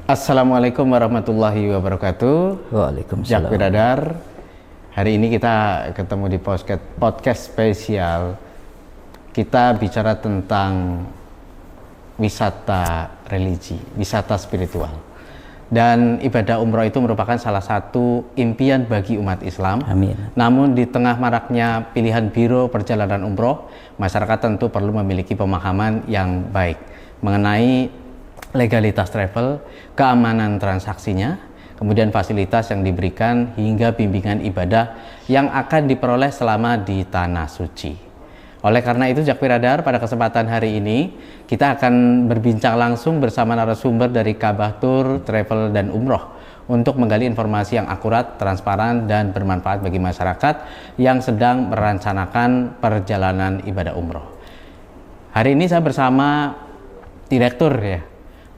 Assalamualaikum warahmatullahi wabarakatuh. Waalaikumsalam. Jak Biradar. Hari ini kita ketemu di podcast spesial. Kita bicara tentang wisata religi, wisata spiritual. Dan ibadah umroh itu merupakan salah satu impian bagi umat Islam. Amin. Namun di tengah maraknya pilihan biro perjalanan umroh, masyarakat tentu perlu memiliki pemahaman yang baik mengenai legalitas travel, keamanan transaksinya, kemudian fasilitas yang diberikan hingga bimbingan ibadah yang akan diperoleh selama di Tanah Suci. Oleh karena itu, Jak Biradar, pada kesempatan hari ini kita akan berbincang langsung bersama narasumber dari Ka'bah Tour, Travel dan Umroh untuk menggali informasi yang akurat, transparan dan bermanfaat bagi masyarakat yang sedang merencanakan perjalanan ibadah umroh. Hari ini saya bersama Direktur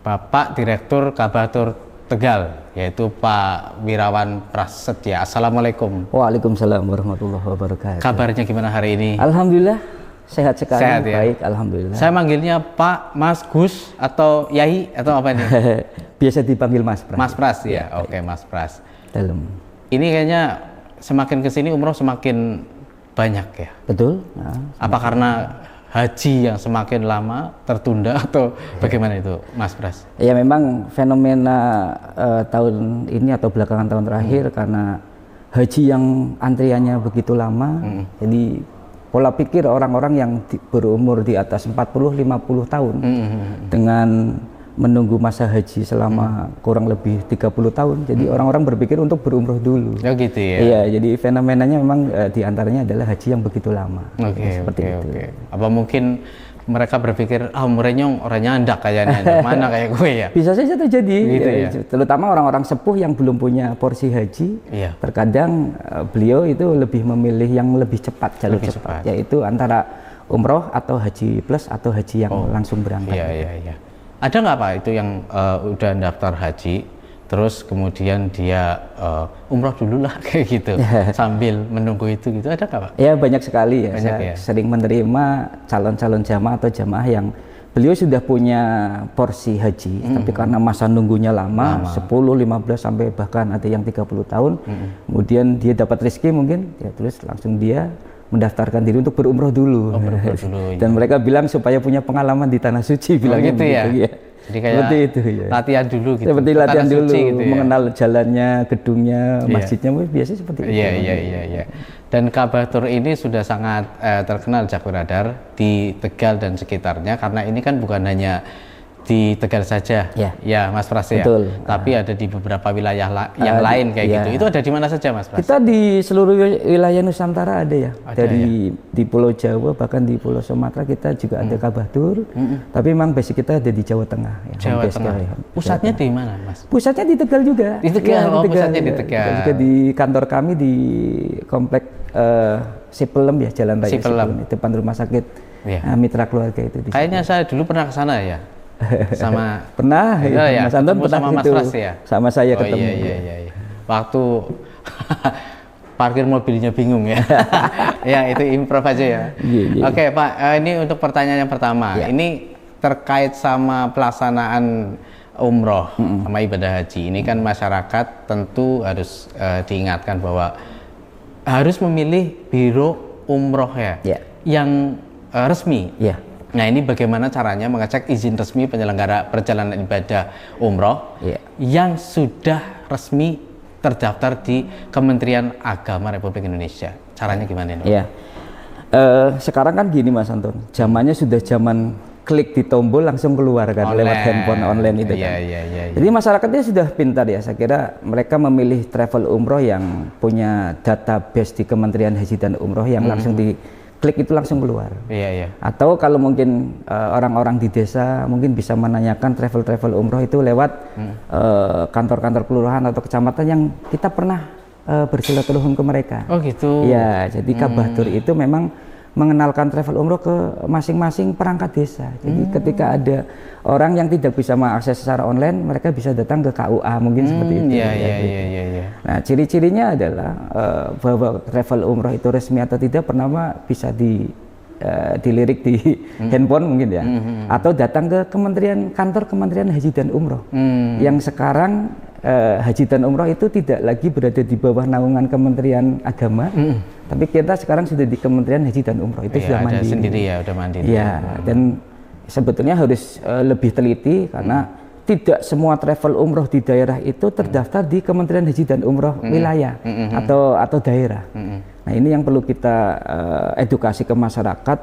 Bapak Direktur Ka'bah Tour Tegal, yaitu Pak Wirawan Prasetya. Assalamualaikum. Waalaikumsalam warahmatullahi wabarakatuh. Kabarnya gimana hari ini? Alhamdulillah sehat sekali. Sehat, ya? Baik, alhamdulillah. Saya manggilnya Pak, Mas, Gus atau Yai atau apa ini? Biasa dipanggil Mas Pras. Mas Pras ya. Oke, Mas Pras. Dalam. Ini kayaknya semakin kesini umroh semakin banyak ya. Betul. Apa karena haji yang semakin lama tertunda atau bagaimana itu, Mas Pras? Ya memang fenomena tahun ini atau belakangan tahun terakhir karena haji yang antriannya begitu lama, jadi pola pikir orang-orang yang berumur di atas 40-50 tahun dengan menunggu masa haji selama kurang lebih 30 tahun, jadi orang-orang berpikir untuk berumroh dulu. Oh gitu ya? Iya, jadi fenomenanya memang diantaranya adalah haji yang begitu lama. Oke. Itu. Apa mungkin mereka berpikir, umurnya orangnya andak kayaknya, mana kayak gue ya? Bisa saja terjadi, gitu ya? Terutama orang-orang sepuh yang belum punya porsi haji. Iya. Terkadang beliau itu lebih memilih yang lebih cepat, jalur cepat, yaitu antara umroh atau haji plus atau haji yang langsung berangkat. Iya. Ada nggak Pak itu yang udah daftar haji, terus kemudian dia umroh dulu lah kayak gitu, sambil menunggu itu gitu, ada nggak Pak? Ya banyak sekali ya. Banyak, saya sering menerima calon-calon jamaah atau jamaah yang beliau sudah punya porsi haji, tapi karena masa nunggunya lama. 10, 15 sampai bahkan ada yang 30 tahun, kemudian dia dapat rezeki mungkin, ya terus langsung dia mendaftarkan diri untuk berumroh dulu. Dan mereka bilang supaya punya pengalaman di Tanah Suci, bilangnya gitu ya? Ya. Jadi kayak seperti itu ya. Latihan dulu gitu. Seperti latihan Tanah dulu, Suci gitu ya? mengenal jalannya, gedungnya, masjidnya, biasanya seperti itu. Iya. Dan Ka'bah Tour ini sudah sangat terkenal, Jak Biradar, di Tegal dan sekitarnya, karena ini kan bukan hanya di Tegal saja, ya Mas Pras ya. Betul. Tapi ada di beberapa wilayah yang lain kayak gitu. Itu ada di mana saja, Mas Pras? Kita di seluruh wilayah Nusantara ada ya. Di Pulau Jawa, bahkan di Pulau Sumatera kita juga ada Ka'bah Tour. Tapi memang basic kita ada di Jawa Tengah. Ya, Jawa Tengah. Pusatnya di mana, Mas? Pusatnya di Tegal juga. Di Tegal. Pusatnya di Tegal. Juga di kantor kami di komplek Sipelem ya, Jalan Raya Sipelem, depan rumah sakit Mitra Keluarga itu. Kayaknya saya dulu pernah ke sana ya. Sama pernah ya, Mas Anton pernah sama Mas Pras ya? Sama saya ketemu. Iya. Waktu parkir mobilnya bingung ya. Ya itu improv aja ya. Oke Pak, ini untuk pertanyaan yang pertama. Ini terkait sama pelaksanaan umroh sama ibadah haji. Ini kan masyarakat tentu harus diingatkan bahwa harus memilih biro umroh yang resmi. Nah ini bagaimana caranya mengecek izin resmi penyelenggara perjalanan ibadah umroh yang sudah resmi terdaftar di Kementerian Agama Republik Indonesia. Caranya gimana ini? Sekarang kan gini Mas Anton, zamannya sudah zaman klik di tombol langsung keluar kan, lewat handphone online itu kan. Jadi masyarakatnya sudah pintar ya. Saya kira mereka memilih travel umroh yang punya database di Kementerian Haji dan Umroh yang langsung klik itu langsung keluar. Atau kalau mungkin orang-orang di desa mungkin bisa menanyakan travel umroh itu lewat kantor-kantor kelurahan atau kecamatan yang kita pernah bersilaturahim ke mereka. Oh gitu. Ya, jadi Ka'bah Tour itu memang mengenalkan travel umroh ke masing-masing perangkat desa. Jadi ketika ada orang yang tidak bisa mengakses secara online, mereka bisa datang ke KUA mungkin seperti itu. Nah, ciri-cirinya adalah bahwa travel umroh itu resmi atau tidak pertama bisa dilirik di handphone mungkin ya, atau datang ke kantor Kementerian Haji dan Umroh, yang sekarang haji dan umroh itu tidak lagi berada di bawah naungan Kementerian Agama, tapi kita sekarang sudah di Kementerian Haji dan Umroh, itu sudah mandiri. Sendiri ya, udah mandiri. Ya, dan sebetulnya harus lebih teliti karena tidak semua travel umroh di daerah itu terdaftar di Kementerian Haji dan Umroh wilayah atau daerah. Nah, ini yang perlu kita edukasi ke masyarakat,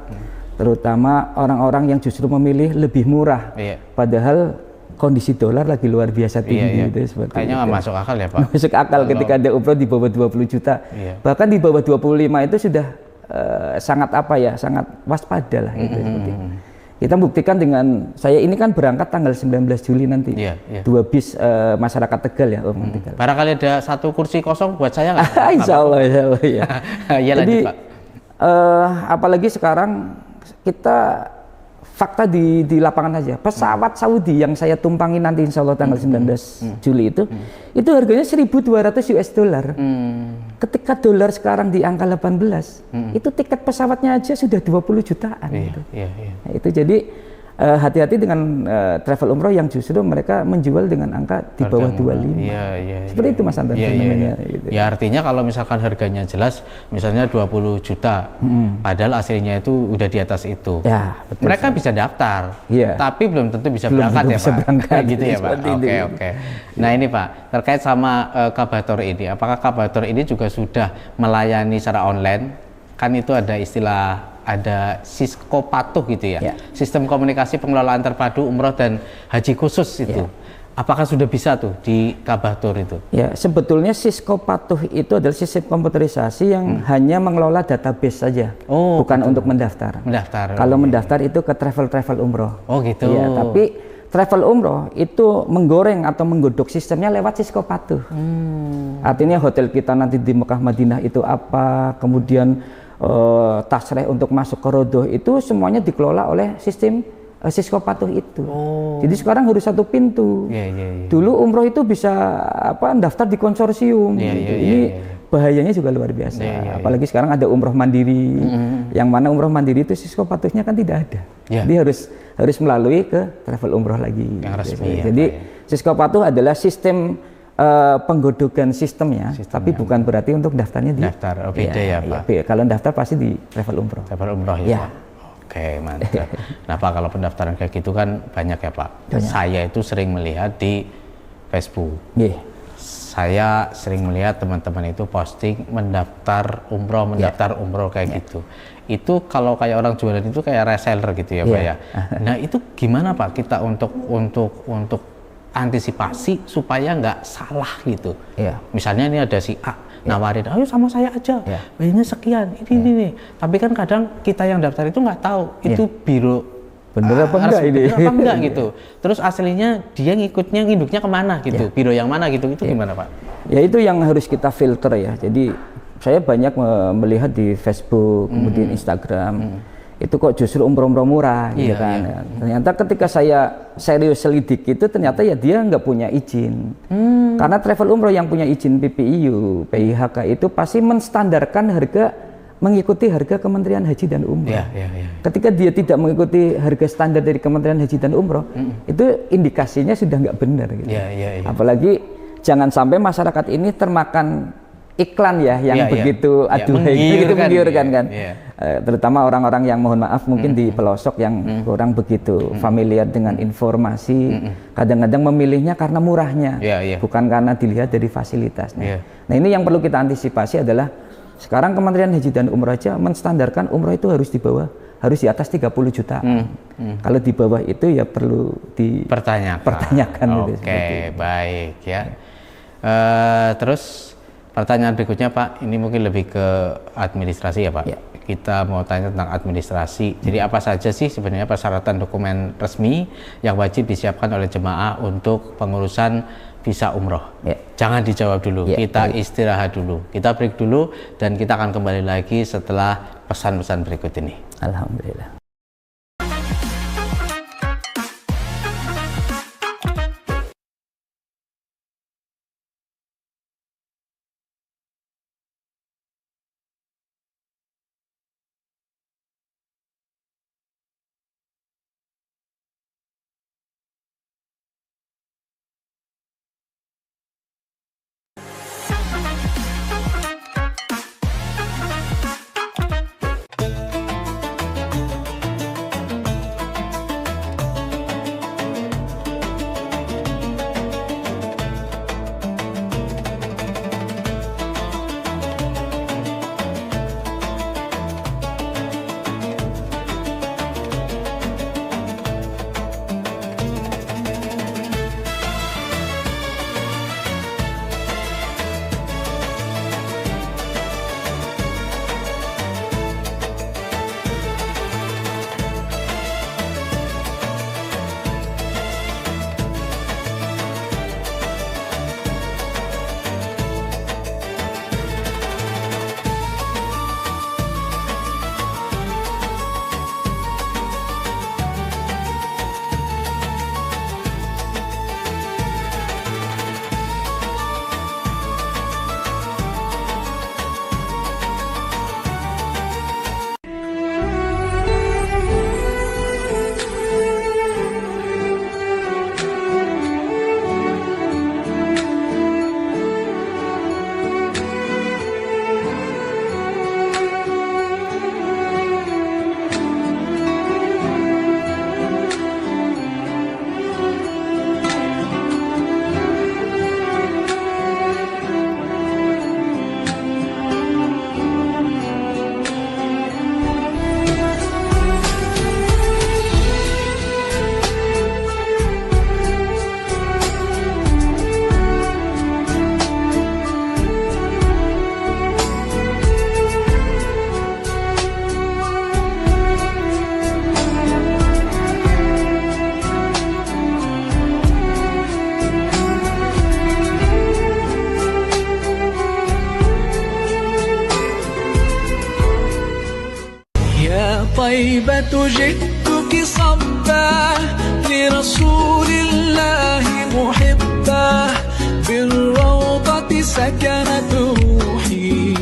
terutama orang-orang yang justru memilih lebih murah, padahal kondisi dolar lagi luar biasa tinggi. Gitu, seperti kayaknya nggak masuk akal ya Pak. Masuk akal ketika ada umroh di bawah 20 juta, bahkan di bawah 25 itu sudah sangat sangat waspada lah gitu. Seperti itu. Kita buktikan dengan saya ini kan berangkat tanggal 19 Juli nanti, 2 bis masyarakat Tegal ya Om. Tegal. Barangkali ada 1 kursi kosong buat saya nggak? Insya Allah ya. Ya. Jadi lanjut, Pak. apalagi sekarang kita fakta di lapangan aja, pesawat Saudi yang saya tumpangi nanti insya Allah tanggal 19 Juli itu harganya 1.200 US dollar. Ketika dolar sekarang di angka 18, itu tiket pesawatnya aja sudah 20 jutaan. Gitu. Nah, itu jadi hati-hati dengan travel umroh yang justru mereka menjual dengan angka di bawah 25. Seperti itu Mas Anton. Gitu. Ya artinya kalau misalkan harganya jelas, misalnya 20 juta, padahal aslinya itu udah di atas itu. Ya, betul, mereka bisa daftar, tapi belum tentu bisa berangkat ya Pak. Gitu ya Pak. Oke. Nah ini Pak, terkait sama Kabator ini, apakah Kabator ini juga sudah melayani secara online? Kan itu ada istilah, ada Sisko Patuh gitu ya, sistem komunikasi pengelolaan terpadu umroh dan haji khusus itu. Apakah sudah bisa tuh di Kabator itu? Ya, sebetulnya Sisko Patuh itu adalah sistem komputerisasi yang hanya mengelola database saja, bukan untuk mendaftar. Kalau mendaftar itu ke travel umroh. Oh gitu. Ya, tapi travel umroh itu menggoreng atau menggodok sistemnya lewat Sisko Patuh. Artinya hotel kita nanti di Mekah Madinah itu apa, kemudian tasreh untuk masuk ke Rodoh itu semuanya dikelola oleh sistem Sisko Patuh itu. Jadi sekarang harus 1 pintu. Dulu umroh itu bisa daftar di konsorsium. Ini bahayanya juga luar biasa. Apalagi sekarang ada umroh mandiri, yang mana umroh mandiri itu Sisko Patuhnya kan tidak ada. Jadi harus melalui ke travel umroh lagi. Yang resmi. Jadi Sisko Patuh adalah sistem penggodokan sistemnya, tapi bukan berarti untuk daftarnya di daftar. Beda ya Pak. Kalau daftar pasti di travel umroh. Travel umroh ya Pak. Oke, mantap. Nah Pak, kalau pendaftaran kayak gitu kan banyak ya Pak. Saya itu sering melihat di Facebook. Saya sering melihat teman-teman itu posting mendaftar umroh kayak gitu. Itu kalau kayak orang jualan itu kayak reseller gitu ya Pak ya. Nah itu gimana Pak kita untuk antisipasi supaya nggak salah gitu. Misalnya ini ada si A nawarin, ayo sama saya aja, bayarnya sekian, ini nih. Tapi kan kadang kita yang daftar itu nggak tahu itu biro bener apa enggak gitu. Terus aslinya dia nginduknya kemana gitu, biro yang mana gitu, itu gimana Pak? Ya itu yang harus kita filter ya. Jadi saya banyak melihat di Facebook, kemudian Instagram. Itu kok justru umroh-umroh murah gitu kan. Ternyata ketika saya serius selidik itu ternyata ya dia nggak punya izin. Karena travel umroh yang punya izin PPIU, PIHK itu pasti menstandarkan harga mengikuti harga Kementerian Haji dan Umroh. Ketika dia tidak mengikuti harga standar dari Kementerian Haji dan Umroh, itu indikasinya sudah nggak benar gitu. Apalagi jangan sampai masyarakat ini termakan iklan ya yang begitu aduhai gitu menggiurkan kan. Terutama orang-orang yang mohon maaf mungkin di pelosok yang kurang begitu familiar dengan informasi, kadang-kadang memilihnya karena murahnya, bukan karena dilihat dari fasilitasnya. Nah ini yang perlu kita antisipasi adalah sekarang Kementerian Haji dan Umroh aja menstandarkan umroh itu harus di atas 30 juta. Kalau di bawah itu ya perlu dipertanyakan. Oke, baik ya. Terus pertanyaan berikutnya Pak, ini mungkin lebih ke administrasi ya Pak. Kita mau tanya tentang administrasi. Jadi apa saja sih sebenarnya persyaratan dokumen resmi yang wajib disiapkan oleh jemaah untuk pengurusan visa umroh? Jangan dijawab dulu, kita istirahat dulu. Kita break dulu dan kita akan kembali lagi setelah pesan-pesan berikut ini. Alhamdulillah. جئتك صبا لرسول الله محبا بالروضة سكنت روحي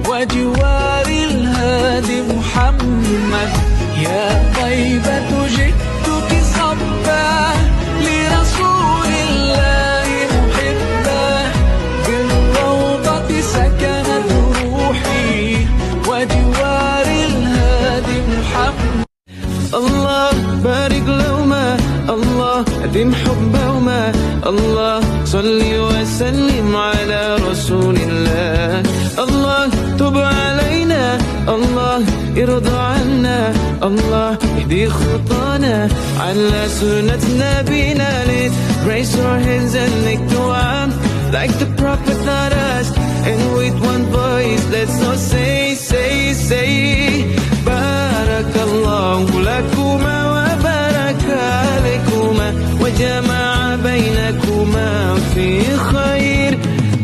وجوار الهادي محمد يا طيبة جئتك صبا لرسول الله محبا بالروضة سكنت روحي وجوار الهادي محمد الله بارك لهما الله أدم حبهما الله صل وسلم على رسول الله الله تب علينا الله ارضى عنا الله اهدي خطانا على سنة نبينا let's raise our hands and lick dua like the prophet taught us and with one voice let's all say barakallahu lakuma wa baraka alaykum وجمع بينكما في خير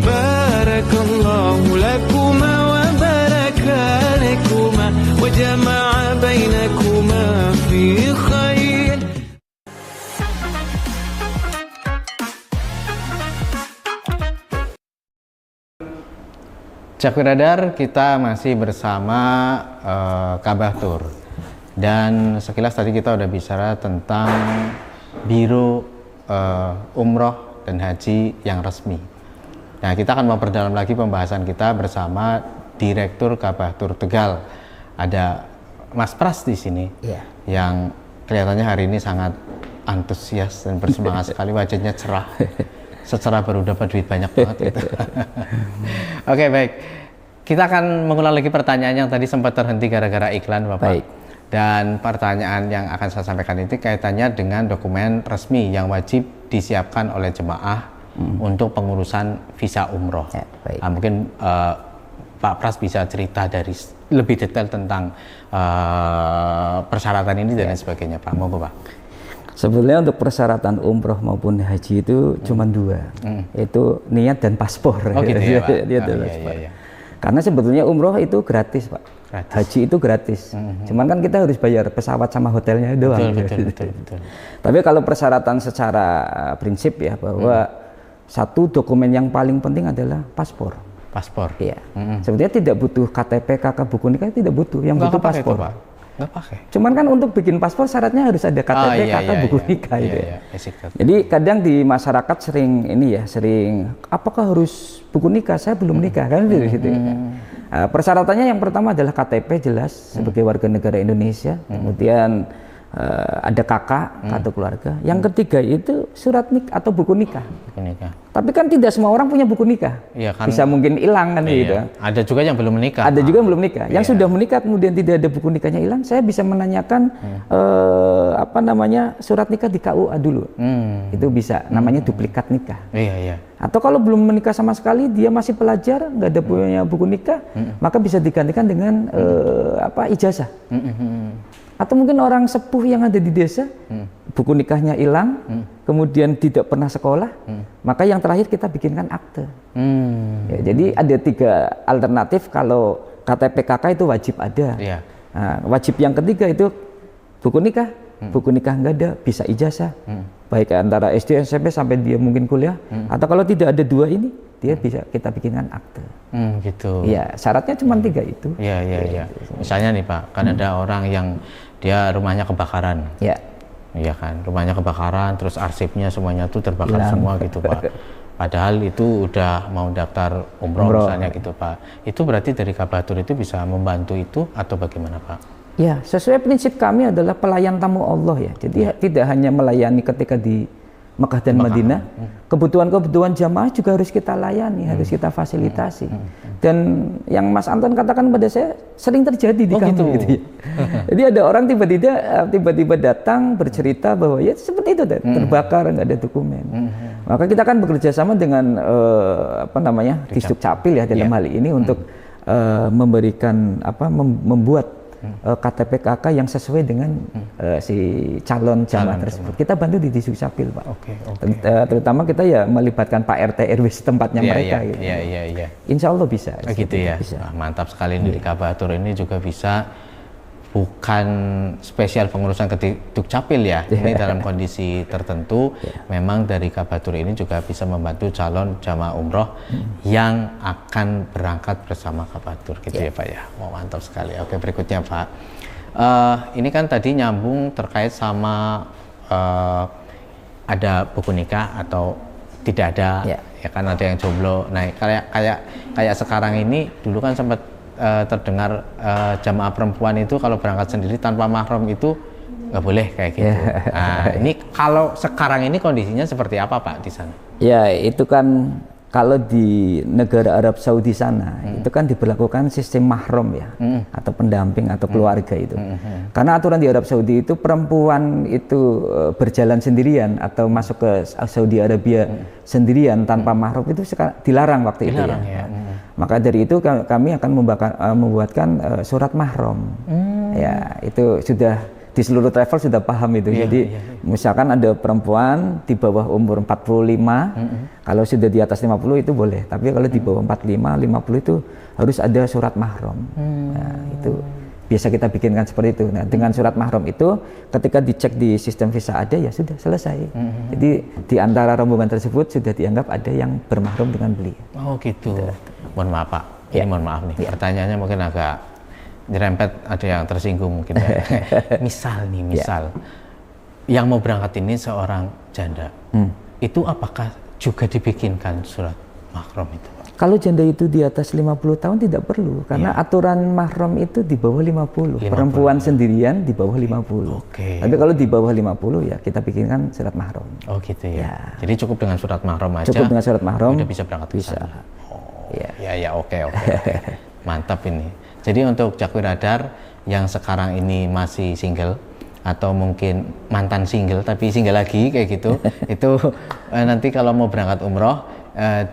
بارك الله لكما وبارك عليكما وجمع بينكما في خير. Cakwe Radar, kita masih bersama Kabah Tour, dan sekilas tadi kita udah bicara tentang Biro Umroh dan Haji yang resmi. Nah, kita akan memperdalam lagi pembahasan kita bersama Direktur Kabah Tour Tegal. Ada Mas Pras di sini, yang kelihatannya hari ini sangat antusias dan bersemangat sekali, wajahnya cerah. Secara baru dapat duit banyak banget gitu. Oke, baik. Kita akan mengulang lagi pertanyaan yang tadi sempat terhenti gara-gara iklan, Bapak. Baik. Dan pertanyaan yang akan saya sampaikan itu kaitannya dengan dokumen resmi yang wajib disiapkan oleh jemaah untuk pengurusan visa umroh. Ya, mungkin Pak Pras bisa cerita dari lebih detail tentang persyaratan ini dan lain sebagainya, Pak. Monggo, Pak. Sebetulnya untuk persyaratan umroh maupun haji itu cuma dua, yaitu niat dan paspor. Oh gitu ya, Pak? Iya. Karena sebetulnya umroh itu gratis, Pak. Gratis. Haji itu gratis. Cuman kan kita harus bayar pesawat sama hotelnya doang. Betul. Tapi kalau persyaratan secara prinsip ya, bahwa satu dokumen yang paling penting adalah paspor. Paspor. Iya. Sebetulnya tidak butuh KTP, KK, buku nikah, tidak butuh. Yang butuh paspor. Itu, Pak. Nggak pakai. Cuman kan untuk bikin paspor syaratnya harus ada KTP, KK, buku nikah gitu ya. Jadi kadang di masyarakat sering apakah harus buku nikah? Saya belum nikah kan gitu. Persyaratannya yang pertama adalah KTP jelas sebagai warga negara Indonesia, kemudian ada kakak atau keluarga. Yang ketiga itu surat nikah atau buku nikah. Tapi kan tidak semua orang punya buku nikah. Iya, kan, bisa mungkin hilang kan gitu. Ada juga yang belum menikah. Ada juga yang belum menikah. Yang sudah menikah kemudian tidak ada buku nikahnya hilang, saya bisa menanyakan surat nikah di KUA dulu. Itu bisa, namanya duplikat nikah. Iya. Atau kalau belum menikah sama sekali, dia masih pelajar, nggak ada punya buku nikah, maka bisa digantikan dengan ijazah. Atau mungkin orang sepuh yang ada di desa, buku nikahnya hilang, kemudian tidak pernah sekolah, maka yang terakhir kita bikinkan akte. Ya, jadi ada 3 alternatif kalau KTP KK itu wajib ada. Nah, wajib yang ketiga itu buku nikah. Buku nikah nggak ada, bisa ijazah. Baik antara SD, SMP sampai dia mungkin kuliah. Atau kalau tidak ada 2 ini, dia bisa kita bikinkan akte. Gitu. Iya, syaratnya cuma 3 itu. Iya. Misalnya nih Pak, kan ada orang yang dia rumahnya kebakaran. Iya kan, rumahnya kebakaran, terus arsipnya semuanya tuh terbakar semua gitu Pak. Padahal itu udah mau daftar umroh misalnya gitu Pak. Itu berarti dari Kabah Tour itu bisa membantu itu atau bagaimana Pak? Ya, sesuai prinsip kami adalah pelayan tamu Allah ya. Jadi tidak hanya melayani ketika di Mekah dan Madinah, kebutuhan-kebutuhan jamaah juga harus kita layani, harus kita fasilitasi. Dan yang Mas Anton katakan pada saya sering terjadi di kami gitu ya. Jadi ada orang tiba-tiba datang bercerita bahwa ya seperti itu terbakar, nggak ada dokumen. Maka kita akan bekerja sama dengan Disduk Capil ya dalam hal ini untuk memberikan membuat KTP KK yang sesuai dengan si calon jamaah tersebut. Kita bantu di Disduk Capil, Pak. Terutama kita ya melibatkan Pak RT RW setempatnya mereka. Gitu. Insya Allah bisa. Gitu ya. Bisa. Mantap sekali di Kabah Tour ini juga bisa bukan spesial pengurusan ke Dukcapil ya. Ini dalam kondisi tertentu memang dari Kabatur ini juga bisa membantu calon jamaah umroh yang akan berangkat bersama Kabatur gitu ya Pak ya. Oh, mantap sekali. Oke, berikutnya Pak. Ini kan tadi nyambung terkait sama ada buku nikah atau tidak ada, ya kan ada yang jomblo. Nah, kayak sekarang ini dulu kan sempat terdengar jamaah perempuan itu kalau berangkat sendiri tanpa mahram itu nggak boleh kayak gitu. Nah, ini kalau sekarang ini kondisinya seperti apa Pak di sana? Ya, itu kan kalau di negara Arab Saudi sana itu kan diberlakukan sistem mahram ya, atau pendamping atau keluarga itu. Karena aturan di Arab Saudi itu perempuan itu berjalan sendirian atau masuk ke Saudi Arabia sendirian tanpa mahram itu dilarang waktu itu ya. Maka dari itu kami akan membuatkan surat mahram. Ya, itu sudah di seluruh travel sudah paham itu. Jadi misalkan ada perempuan di bawah umur 45, kalau sudah di atas 50 itu boleh. Tapi kalau di bawah 45, 50 itu harus ada surat mahram. Nah, itu biasa kita bikinkan seperti itu. Nah, dengan surat mahram itu ketika dicek di sistem visa ada, ya sudah selesai. Jadi di antara rombongan tersebut sudah dianggap ada yang bermahram dengan beliau. Oh gitu. Mohon maaf Pak, ini mohon maaf nih, pertanyaannya mungkin agak nyerempet, ada yang tersinggung mungkin ya. misal yang mau berangkat ini seorang janda, itu apakah juga dibikinkan surat mahram itu Pak? Kalau janda itu di atas 50 tahun tidak perlu, karena aturan mahram itu di bawah 50. Perempuan sendirian di bawah 50. Tapi kalau di bawah 50 ya kita bikinkan surat mahram. Oh gitu ya. Jadi cukup dengan surat mahram aja. Cukup dengan surat mahram. Udah bisa berangkat ke sana. Oke. Mantap ini. Jadi untuk Jakwi Radar yang sekarang ini masih single atau mungkin mantan single tapi single lagi kayak gitu, itu nanti kalau mau berangkat umroh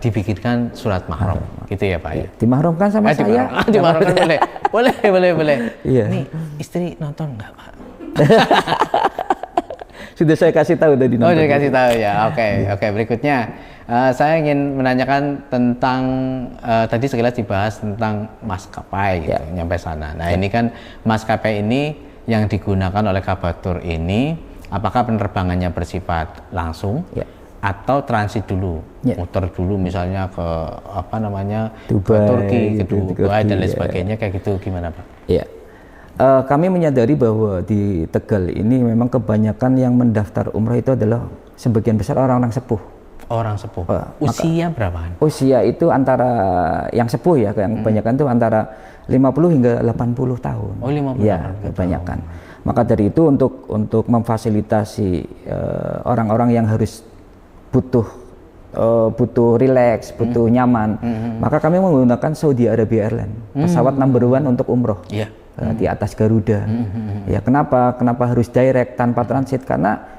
dibikinkan surat mahram gitu ya Pak ya. Dimahramkan sama saya. Dimahramkan boleh. Iya. Nih istri nonton nggak Pak? Sudah saya kasih tahu tadi. Oh, sudah kasih tahu ya. Oke. Berikutnya saya ingin menanyakan tentang tadi sekilas dibahas tentang maskapai gitu, nyampe sana. Nah, ini kan maskapai ini yang digunakan oleh Kabatur ini apakah penerbangannya bersifat langsung atau transit dulu, muter dulu misalnya ke Dubai, ke Turki, ke Dubai dan lain sebagainya kayak gitu, gimana Pak? Iya. Kami menyadari bahwa di Tegal ini memang kebanyakan yang mendaftar umrah itu adalah sebagian besar orang-orang sepuh. Orang sepuh. Usia berapaan? Usia itu antara yang sepuh ya, yang kebanyakan itu antara 50 hingga 80 tahun. Oh, 50. Ya, kebanyakan. Maka dari itu untuk memfasilitasi orang-orang yang harus butuh rileks, butuh nyaman, maka kami menggunakan Saudi Arabia Airlines, pesawat number 1 untuk umroh. Di atas Garuda. Ya, kenapa harus direct tanpa transit? Karena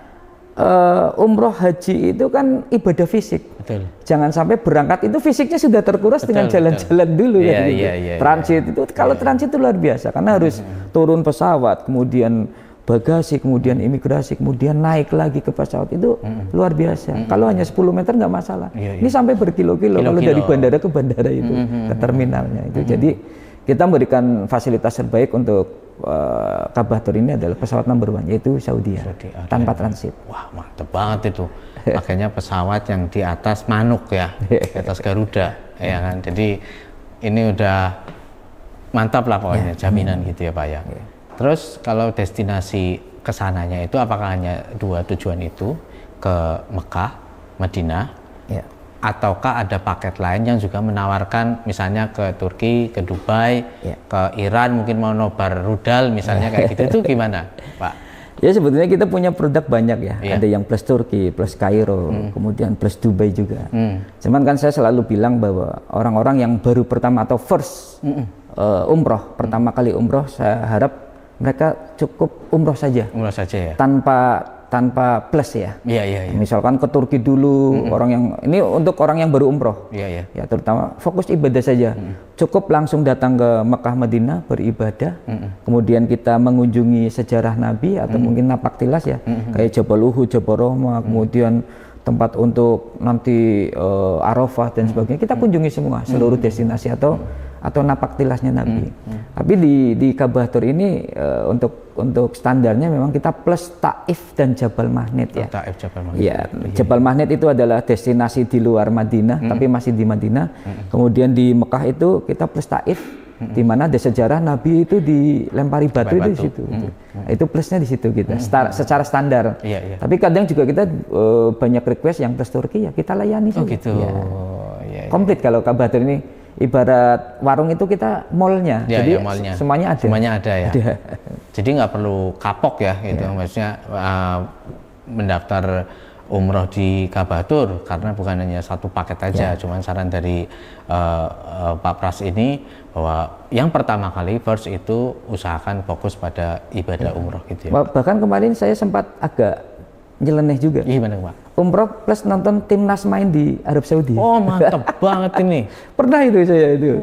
umroh haji itu kan ibadah fisik. Betul. Jangan sampai berangkat itu fisiknya sudah terkuras dengan jalan-jalan dulu ya. Transit itu kalau transit itu luar biasa karena harus turun pesawat, kemudian bagasi, kemudian imigrasi, kemudian naik lagi ke pesawat itu luar biasa. Kalau hanya 10 meter nggak masalah. Ini sampai berkilo-kilo kalau dari bandara ke bandara itu ke terminalnya itu. Jadi kita memberikan fasilitas terbaik untuk Kabatur ini adalah pesawat number 1 yaitu Saudi tanpa transit. Wah, mantep banget itu. Makanya pesawat yang di atas manuk ya, di atas Garuda ya kan. Jadi ini udah mantap lah pokoknya, jaminan gitu ya Pak ya. Terus kalau destinasi kesananya itu apakah hanya 2 tujuan itu, ke Mekah, Madinah, ataukah ada paket lain yang juga menawarkan misalnya ke Turki, ke Dubai, ke Iran, mungkin mau nobar rudal misalnya kayak gitu, itu gimana Pak? Ya sebetulnya kita punya produk banyak ya, ada yang plus Turki, plus Kairo, kemudian plus Dubai juga. Cuman kan saya selalu bilang bahwa orang-orang yang baru pertama atau first umroh, pertama kali umroh, saya harap mereka cukup umroh saja ya, tanpa plus ya. Misalkan ke Turki dulu, orang yang ini untuk orang yang baru umroh. Ya, terutama fokus ibadah saja. Cukup langsung datang ke Mekah Madinah beribadah. Kemudian kita mengunjungi sejarah Nabi atau mungkin napak tilas ya, kayak Jabal Uhud, Jabal Rahmah, kemudian tempat untuk nanti Arafah dan sebagainya. Kita kunjungi semua seluruh destinasi atau atau napak tilasnya Nabi. Tapi di Kabatur ini untuk standarnya memang kita plus Taif dan Jabal Mahnet ya. Taif, Jabal Mahnet. Ya, Jabal Mahnet itu adalah destinasi di luar Madinah, tapi masih di Madinah. Kemudian di Mekah itu kita plus Taif, di mana ada sejarah Nabi itu dilempari batu itu di situ. Itu plusnya di situ kita. Secara standar. Iya. Tapi kadang juga kita banyak request yang plus Turki ya kita layani. Oh gitu. Ya. Iya. Komplit kalau Kabatur ini ibarat warung itu kita mallnya. Ya, jadi ya, mallnya. semuanya ada. Semuanya ada ya. Ada. Jadi nggak perlu kapok ya gitu. Maksudnya mendaftar umroh di Kabatur karena bukan hanya satu paket aja. Cuman saran dari Pak Pras ini bahwa yang pertama kali first itu usahakan fokus pada ibadah umroh gitu ya. Bahkan kemarin saya sempat agak nyeleneh juga. Gimana Pak? Umroh plus nonton timnas main di Arab Saudi. Oh mantap banget ini. Pernah itu saya itu.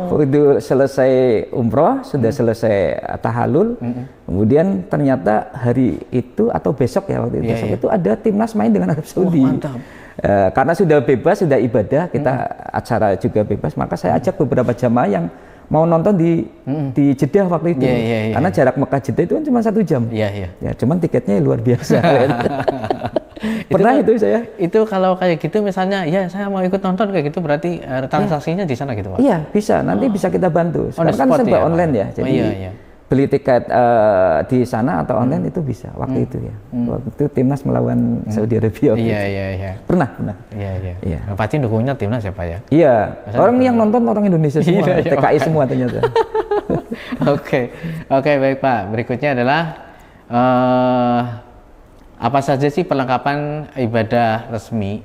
Itu selesai umroh, sudah selesai tahallul, kemudian ternyata hari itu atau besok ya waktu itu, besok itu ada timnas main dengan Arab Saudi. Mantap. Karena sudah bebas, sudah ibadah, kita acara juga bebas, maka saya ajak beberapa jamaah yang mau nonton di Jeddah waktu itu. Karena jarak Mekah Jeddah itu kan cuma 1 jam. Ya, cuman tiketnya luar biasa. Pernah itu saya. Itu kalau kayak gitu misalnya, ya saya mau ikut nonton kayak gitu berarti transaksinya di sana gitu Pak? Iya bisa, nanti bisa kita bantu. Sekarang kan serba online ya, jadi beli tiket di sana atau online itu bisa waktu itu ya. Waktu itu timnas melawan Saudi Arabia. Iya. Pernah. Iya. Pasti dukungnya timnas ya Pak ya? Iya. Orang yang nonton orang Indonesia semua, TKI semua ternyata. Oke, baik Pak. Berikutnya adalah apa saja sih perlengkapan ibadah resmi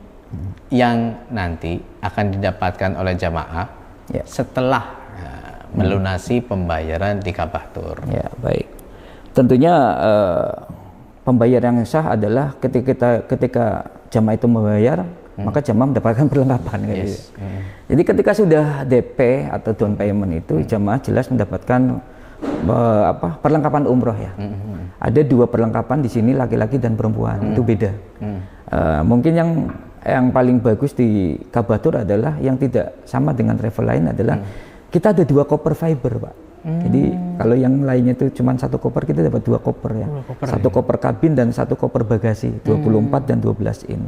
yang nanti akan didapatkan oleh jamaah setelah melunasi pembayaran di Kabatur? Ya, baik. Tentunya pembayaran yang sah adalah ketika jamaah itu membayar, maka jamaah mendapatkan perlengkapan. Jadi ketika sudah DP atau down payment itu, jamaah jelas mendapatkan perlengkapan umroh ya. Ada 2 perlengkapan di sini, laki-laki dan perempuan, itu beda. Mungkin yang paling bagus di Kabatur adalah yang tidak sama dengan travel lain adalah kita ada 2 koper fiber Pak. Jadi kalau yang lainnya itu cuma 1 koper, kita dapat 2 koper ya. 1 koper kabin dan 1 koper bagasi, 24 dan 12 in,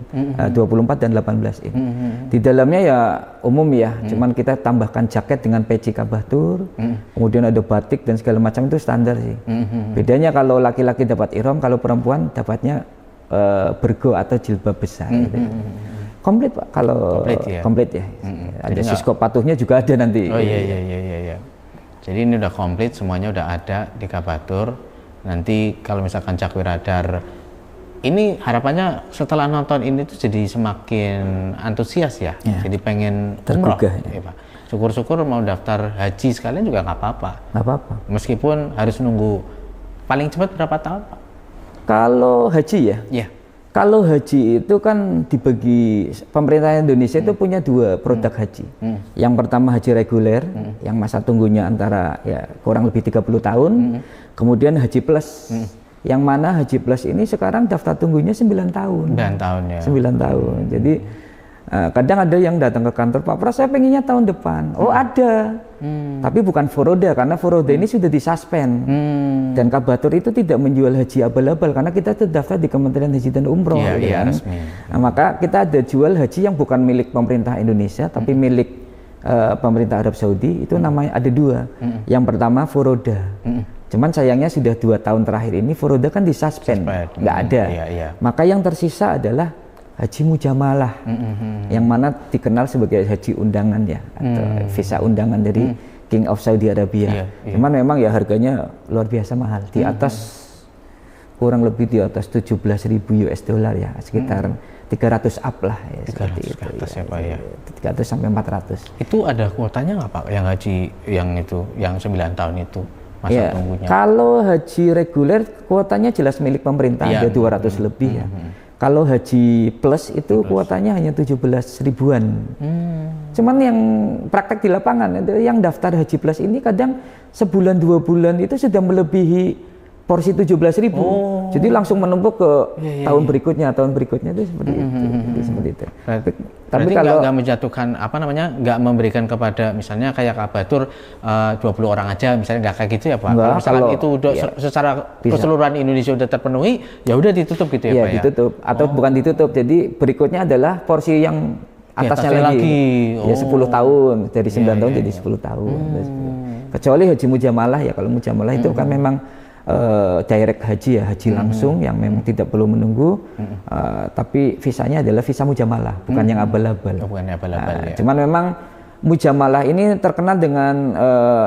24 dan 18 in. Di dalamnya ya umum ya, cuman kita tambahkan jaket dengan peci Kabatur, kemudian ada batik dan segala macam, itu standar sih. Bedanya kalau laki-laki dapat ihram, kalau perempuan dapatnya bergo atau jilbab besar. Gitu. Komplit Pak, kalau komplit ya. Ada siskop patuhnya juga ada nanti. Oh iya. Jadi ini udah komplit, semuanya udah ada di Kabatur. Nanti kalau misalkan Cakwe Radar, ini harapannya setelah nonton ini tuh jadi semakin antusias ya. Jadi pengen umroh. Ya, Pak. Syukur-syukur mau daftar haji sekalian juga nggak apa-apa. Meskipun harus nunggu paling cepat berapa tahun Pak? Kalau haji ya? Iya. Kalau haji itu kan dibagi, pemerintah Indonesia itu punya 2 produk haji. Yang pertama haji reguler, yang masa tunggunya antara ya kurang lebih 30 tahun. Kemudian haji plus, yang mana haji plus ini sekarang daftar tunggunya 9 tahun. 9 tahun ya. 9 tahun. Jadi kadang ada yang datang ke kantor, Pak Pras saya pengennya tahun depan. Oh ada, tapi bukan Foroda, karena Foroda ini sudah disuspend. Dan Kabatur itu tidak menjual haji abal-abal karena kita terdaftar di Kementerian Haji dan Umroh. Resmi. Nah, maka kita ada jual haji yang bukan milik pemerintah Indonesia, tapi milik pemerintah Arab Saudi. Itu namanya ada 2. Yang pertama Foroda. Cuman sayangnya sudah 2 tahun terakhir ini Foroda kan disuspend, nggak ada. Maka yang tersisa adalah haji mujamalah, yang mana dikenal sebagai haji undangan ya, atau visa undangan dari King of Saudi Arabia. Cuman memang ya harganya luar biasa mahal, di atas kurang lebih di atas 17.000 US dollar ya, sekitar 300 up lah ya, 300 ke atas ya Pak ya. 300 sampai 400. Itu ada kuotanya nggak Pak yang haji yang 9 tahun itu? Masa tunggunya. Kalau haji reguler kuotanya jelas milik pemerintah, ada 200 lebih ya. Kalau haji plus itu kuotanya hanya 17 ribuan. Cuman yang praktek di lapangan, yang daftar haji plus ini kadang sebulan 2 bulan itu sudah melebihi porsi 17.000. Jadi langsung menumpuk ke tahun berikutnya itu seperti itu. Seperti itu. Tapi berarti kalau nggak menjatuhkan apa namanya, nggak memberikan kepada misalnya kayak Kabatur 20 orang aja misalnya, nggak kayak gitu ya Pak? Enggak, Kalau misalkan kalau- itu udah iya, secara bisa. keseluruhan Indonesia udah terpenuhi, ya udah ditutup gitu ya Iya, Pak ya? ditutup atau bukan ditutup. Jadi berikutnya adalah porsi yang Di atasnya atasnya lagi. lagi. Ya 10 tahun, dari 9 tahun iya, jadi 10 tahun. Kecuali haji mujamalah ya, kalau mujamalah itu kan memang direct haji ya, haji langsung yang memang tidak perlu menunggu, tapi visanya adalah visa mujamalah, bukan yang abal-abal. Oh, bukan abal-abal ya. Cuman memang mujamalah ini terkenal dengan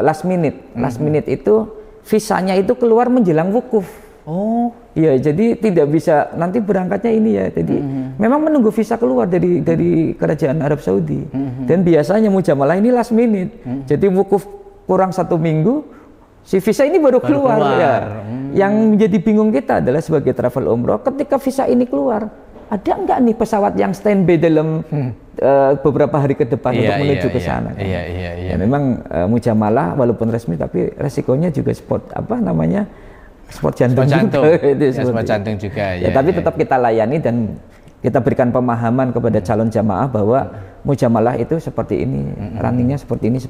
last minute. Last minute itu visanya itu keluar menjelang wukuf. Oh, Iya, jadi tidak bisa nanti berangkatnya ini ya. Jadi memang menunggu visa keluar dari kerajaan Arab Saudi. Dan biasanya mujamalah ini last minute. Jadi wukuf kurang 1 minggu, si visa ini baru keluar. Ya. Yang menjadi bingung kita adalah sebagai travel umroh, ketika visa ini keluar, ada nggak nih pesawat yang standby dalam beberapa hari ke depan untuk menuju ke sana? Kan? Iya. Ya, memang mujamalah walaupun resmi, tapi resikonya juga sport jantung Jantung. juga. Itu Ya, seperti sport itu. jantung juga. Ya, tapi tetap kita layani dan kita berikan pemahaman kepada calon jamaah bahwa mujamalah itu seperti ini, runningnya seperti ini.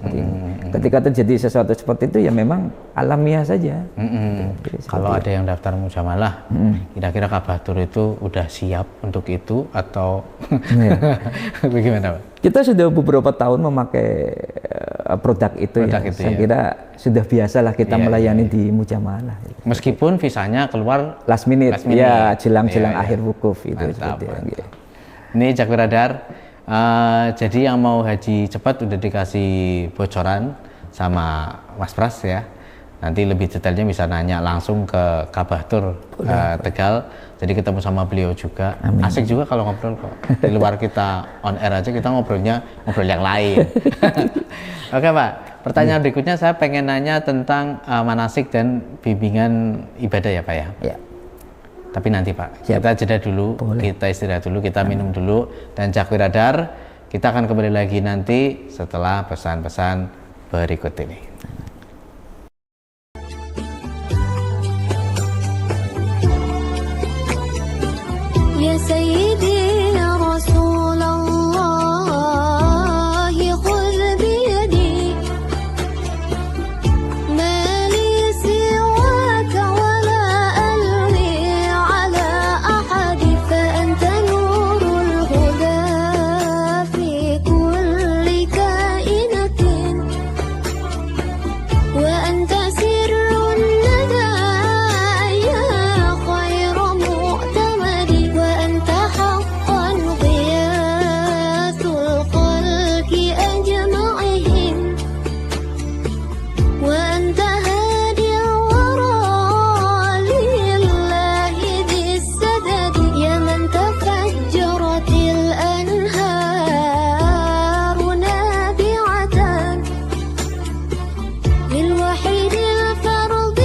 Ketika terjadi sesuatu seperti itu ya memang alamiah saja. Jadi Kalau seperti ada yang daftar mujamalah, kira-kira Kabatur itu udah siap untuk itu atau bagaimana Pak? kita sudah beberapa tahun memakai produk itu Produk ya. itu Saya ya. kira sudah biasalah kita Iya, melayani di mujamalah. Meskipun visanya keluar Last minute, Last minute. ya jelang-jelang Iya, iya. akhir wukuf itu Mantap, seperti itu. mantap. Ini Jakwi Radar, jadi yang mau haji cepat udah dikasih bocoran sama Mas Pras ya. Nanti lebih detailnya bisa nanya langsung ke Kabatur Tegal. Jadi ketemu sama beliau juga. Asik juga kalau ngobrol kok. Di luar kita on air aja kita ngobrol yang lain. Oke Pak, pertanyaan berikutnya saya pengen nanya tentang manasik dan bimbingan ibadah ya Pak ya. Ya. Tapi nanti Pak, Siap. kita jeda dulu, kita istirahat dulu, kita minum dulu, dan Jakwi Radar, kita akan kembali lagi nanti setelah pesan-pesan berikut ini. يا سيدي يا رسول الله خذ بيدي ما لي سواك ولا ألوي على أحد فأنت نور الهدى في كل كائنة وأنت سر الندى يا خير مؤتمر وأنت حقا غياث الخلق أجمعهم وأنت هادي الورى لله ذي السدد يا من تفجرت الأنهار نابعة للوحيد الفرد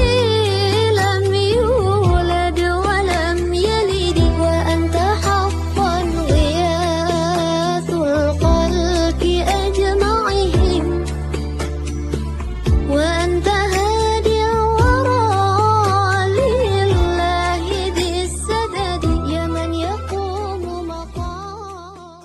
لم يولد ولم يلد وأنت حقا غياث الخلق أجمعهم وأنت هادي الورى لله ذي السدد يا من يقوم مقام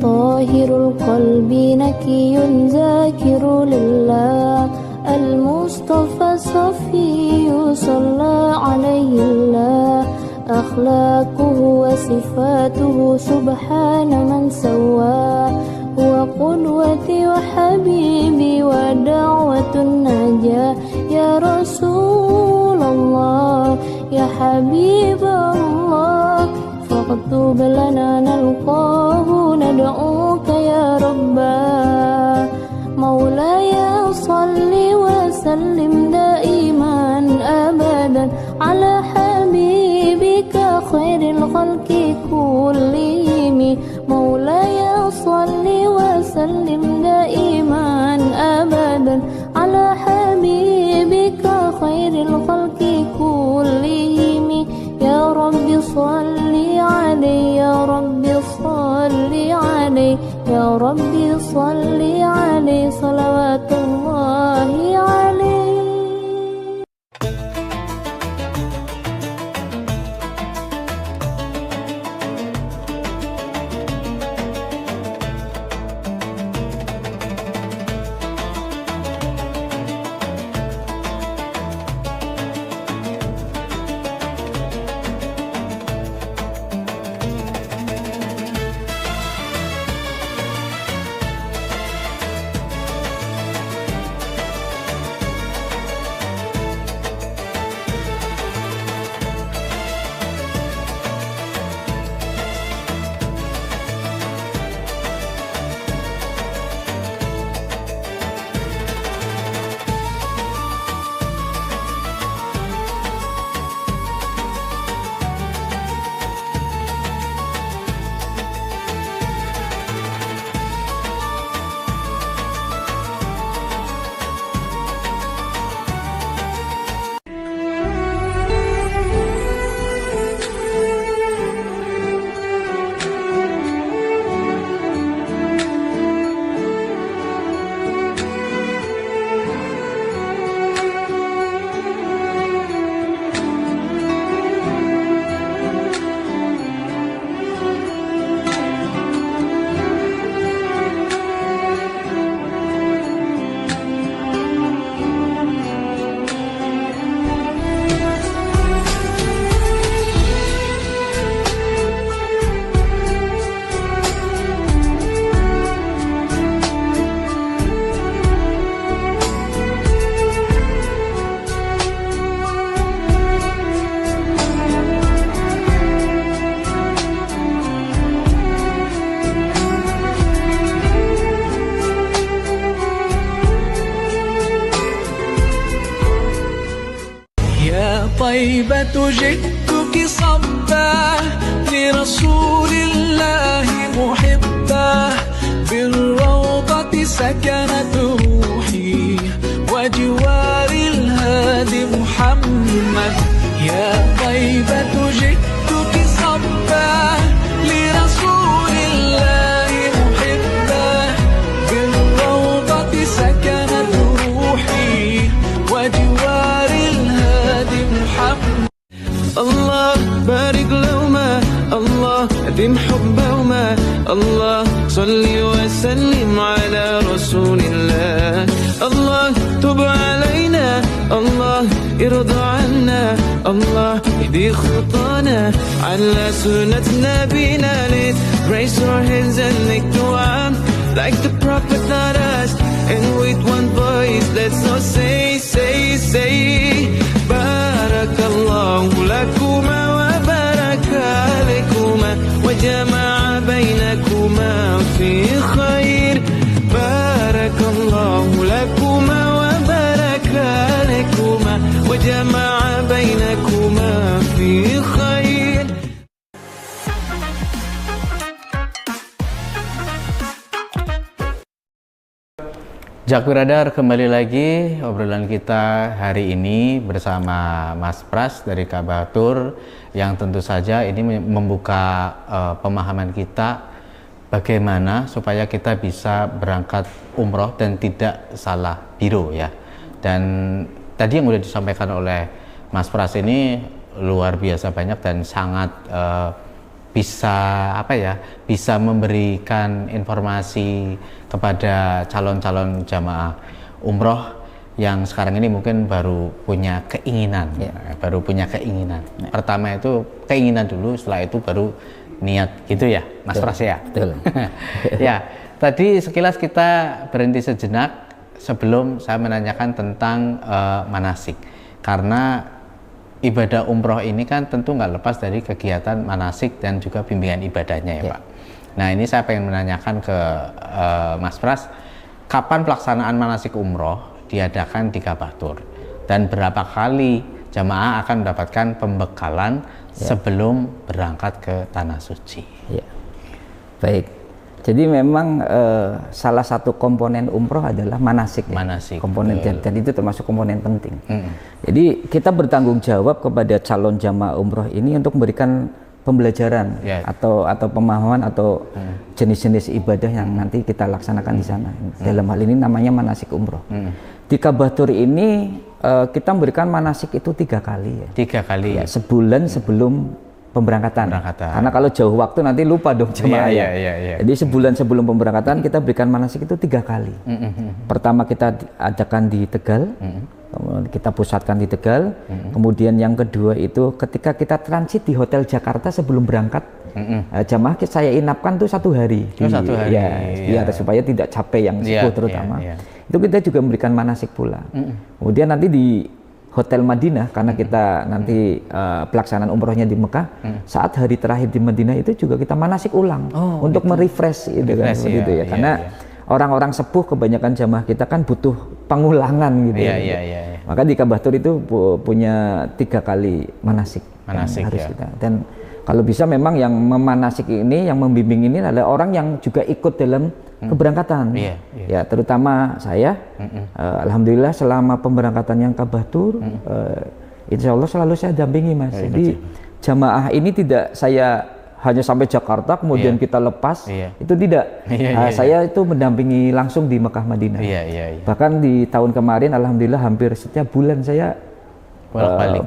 طاهر القلب نكي ذاكر لله المصطفى الصفي صلى عليه الله أخلاقه وصفاته سبحان من سواه هو قدوتي وحبيبي ودعوة النجاة يا رسول الله يا حبيب الله فاكتب لنا نلقاه ندعوك يا رباه مولاي صل وسلم دائما أبدا على حبيبك خير الخلق كلهم مولاي صل وسلم دائما أبدا على حبيبك خير الخلق كلهم يا رب صل عليه يا رب صل عليه يا رب صل عليه صلوات الله عليه طيبة جئتك صبا لرسول الله محبا بالروضة سكنت روحي وجوار الهادي محمد يا طيبة جئتك صبا لرسول الله محبا بالروضة سكنت روحي وجوار الهادي محمد الله بارك لهما الله أدم حبهما الله صل وسلم على رسول الله الله تب علينا الله ارضى عنا الله اهدي خطانا على سنة نبينا let's raise our hands and make dua like the prophet taught us and with one voice let's all say barakallahu lakuma wa baraka alaikuma wa jama'a bainakuma fi khair barakallahu lakuma wa baraka alaikuma wa jama'a bainakuma fi khair. Jakwi Radar, kembali lagi obrolan kita hari ini bersama Mas Pras dari Kabatur yang tentu saja ini membuka pemahaman kita bagaimana supaya kita bisa berangkat umroh dan tidak salah biro ya. Dan tadi yang sudah disampaikan oleh Mas Pras ini luar biasa banyak dan sangat bisa memberikan informasi kepada calon-calon jamaah umroh yang sekarang ini mungkin baru punya keinginan, Pertama itu keinginan dulu, setelah itu baru niat, gitu ya, Mas Pras ya. Betul. Ya, tadi sekilas kita berhenti sejenak sebelum saya menanyakan tentang manasik, karena ibadah umroh ini kan tentu nggak lepas dari kegiatan manasik dan juga bimbingan ibadahnya ya Pak. Nah ini saya pengen menanyakan ke Mas Pras, kapan pelaksanaan manasik umroh diadakan di Kabatur dan berapa kali jamaah akan mendapatkan pembekalan sebelum berangkat ke Tanah Suci? Ya. Baik, jadi memang salah satu komponen umroh adalah manasik. Manasik. Komponen dan itu termasuk komponen penting. Jadi kita bertanggung jawab kepada calon jamaah umroh ini untuk memberikan pembelajaran atau pemahaman atau jenis-jenis ibadah yang nanti kita laksanakan di sana. Dalam hal ini namanya manasik umroh. Di Kabatur ini kita memberikan manasik itu 3 kali ya. 3 kali. Ya, sebulan sebelum pemberangkatan. Karena kalau jauh waktu nanti lupa dong jemaah ya. Jadi sebulan sebelum pemberangkatan kita berikan manasik itu 3 kali. Pertama kita adakan di Tegal, kita pusatkan di Tegal. Kemudian yang kedua itu ketika kita transit di Hotel Jakarta sebelum berangkat, jamaah saya inapkan tuh 1 hari. Biar supaya tidak capek yang sepuh terutama. Itu kita juga memberikan manasik pula. Kemudian nanti di Hotel Madinah, karena kita nanti pelaksanaan umrohnya di Mekah, saat hari terakhir di Madinah itu juga kita manasik ulang untuk merefresh gitu kan, begitu ya. Karena orang-orang sepuh kebanyakan jamaah kita kan butuh pengulangan gitu. Maka di Kabatur itu punya 3 kali manasik yang harus kita. Dan kalau bisa memang yang memanasik ini, yang membimbing ini adalah orang yang juga ikut dalam keberangkatan. Ya, terutama saya. Alhamdulillah selama pemberangkatan yang Kabatur, insya Allah selalu saya dampingi Mas. Jadi jamaah ini tidak saya hanya sampai Jakarta kemudian kita lepas, itu tidak. Saya itu mendampingi langsung di Mekah Madinah. Bahkan di tahun kemarin alhamdulillah hampir setiap bulan saya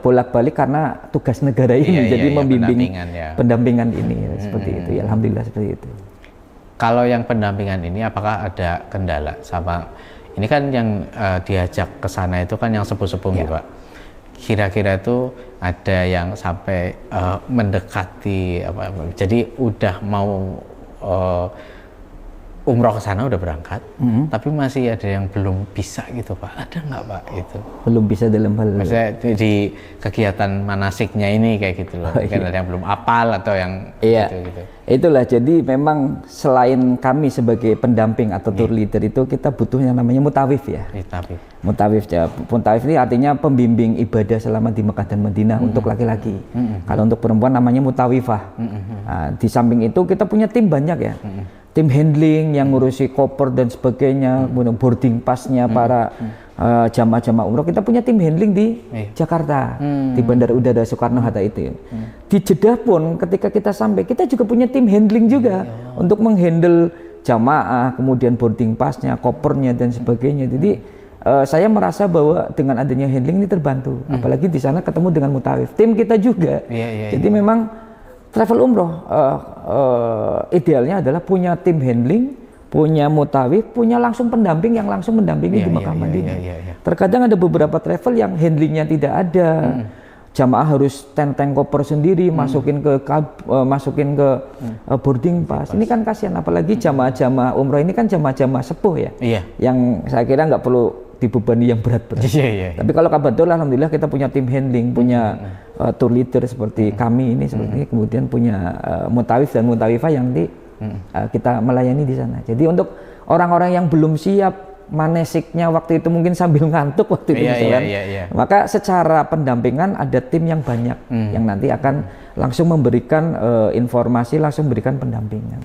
bolak-balik karena tugas negara ini, jadi membimbing pendampingan ini seperti itu. Ya, alhamdulillah seperti itu. Kalau yang pendampingan ini apakah ada kendala sama ini kan yang diajak ke sana itu kan yang sepuh-sepuh gitu Pak. Kira-kira itu ada yang sampai mendekati jadi udah mau umroh ke sana udah berangkat, tapi masih ada yang belum bisa gitu Pak. Ada nggak Pak itu? Belum bisa dalam hal. Maksudnya di kegiatan manasiknya ini kayak gitu loh. Mungkin ada yang belum apal atau yang gitu. Itulah, jadi memang selain kami sebagai pendamping atau tour leader itu kita butuh yang namanya mutawif ya. Mutawif ya. Mutawif ini artinya pembimbing ibadah selama di Mekah dan Madinah untuk laki-laki. Kalau untuk perempuan namanya mutawifah. Nah, di samping itu kita punya tim banyak ya. Tim handling yang ngurusi koper dan sebagainya, boarding passnya para jamaah-jamaah umroh. Kita punya tim handling di Jakarta, di Bandara Udara Soekarno-Hatta itu. Di Jeddah pun ketika kita sampai, kita juga punya tim handling juga untuk menghandle jamaah, kemudian boarding passnya, kopernya dan sebagainya. Jadi saya merasa bahwa dengan adanya handling ini terbantu, apalagi di sana ketemu dengan mutawif. Tim kita juga. Jadi memang travel umroh idealnya adalah punya tim handling, punya mutawif, punya langsung pendamping yang langsung mendampingi di Mekah Madinah. Terkadang ada beberapa travel yang handlingnya tidak ada, jamaah harus tenteng koper sendiri, masukin ke boarding pass. Ini kan kasihan, apalagi jamaah-jamaah umroh ini kan jamaah-jamaah sepuh ya, yang saya kira nggak perlu dibebani yang berat-berat. Tapi kalau kabar alhamdulillah kita punya tim handling, punya tour leader seperti kami ini seperti ini, kemudian punya mutawif dan mutawifah yang kita melayani di sana. Jadi untuk orang-orang yang belum siap manesiknya waktu itu mungkin sambil ngantuk waktu itu maka secara pendampingan ada tim yang banyak yang nanti akan langsung memberikan informasi, langsung memberikan pendampingan.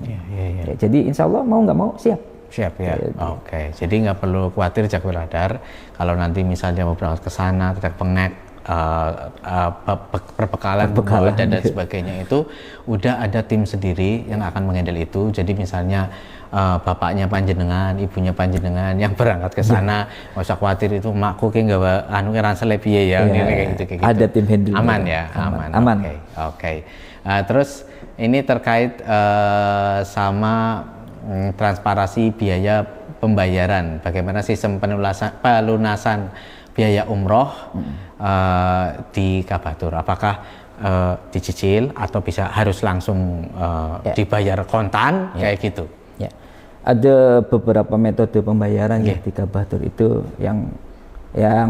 Jadi insya Allah mau nggak mau siap. Siap ya. Oke. Jadi nggak perlu khawatir Jakwir Radar kalau nanti misalnya mau berangkat ke sana, tidak pengek, perbekalan dan sebagainya itu udah ada tim sendiri yang akan mengendal itu. Jadi misalnya bapaknya panjenengan, ibunya panjenengan yang berangkat ke sana, nggak usah khawatir itu makku kayak nggak anu ransel piye ya, kayak gitu. Ada tim handling. Aman ya, aman. Oke. Terus ini terkait sama transparansi biaya pembayaran, bagaimana sistem pelunasan biaya umroh di Kabatur, apakah dicicil atau bisa harus langsung dibayar kontan kayak gitu? Ada beberapa metode pembayaran ya di Kabatur itu yang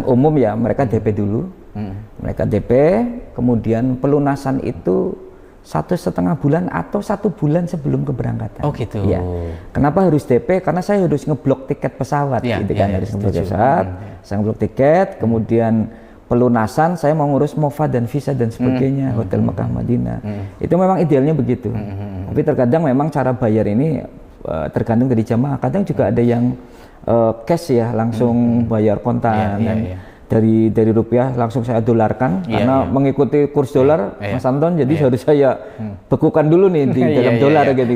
umum ya, mereka DP dulu, mereka DP, kemudian pelunasan itu 1,5 bulan atau 1 bulan sebelum keberangkatan. Oh gitu. Ya. Kenapa harus DP? Karena saya harus ngeblok tiket pesawat, gitu kan, harus ngeblok pesawat. Saya ngeblok tiket, kemudian pelunasan saya mau ngurus MOFA dan visa dan sebagainya, hotel Mekah Madinah. Itu memang idealnya begitu. Tapi terkadang memang cara bayar ini tergantung dari jamaah. Kadang juga ada yang cash ya, langsung bayar kontan. Dari rupiah langsung saya dolarkan karena mengikuti kurs dolar Mas Anton, jadi harus saya bekukan dulu nih di dalam dolar gitu.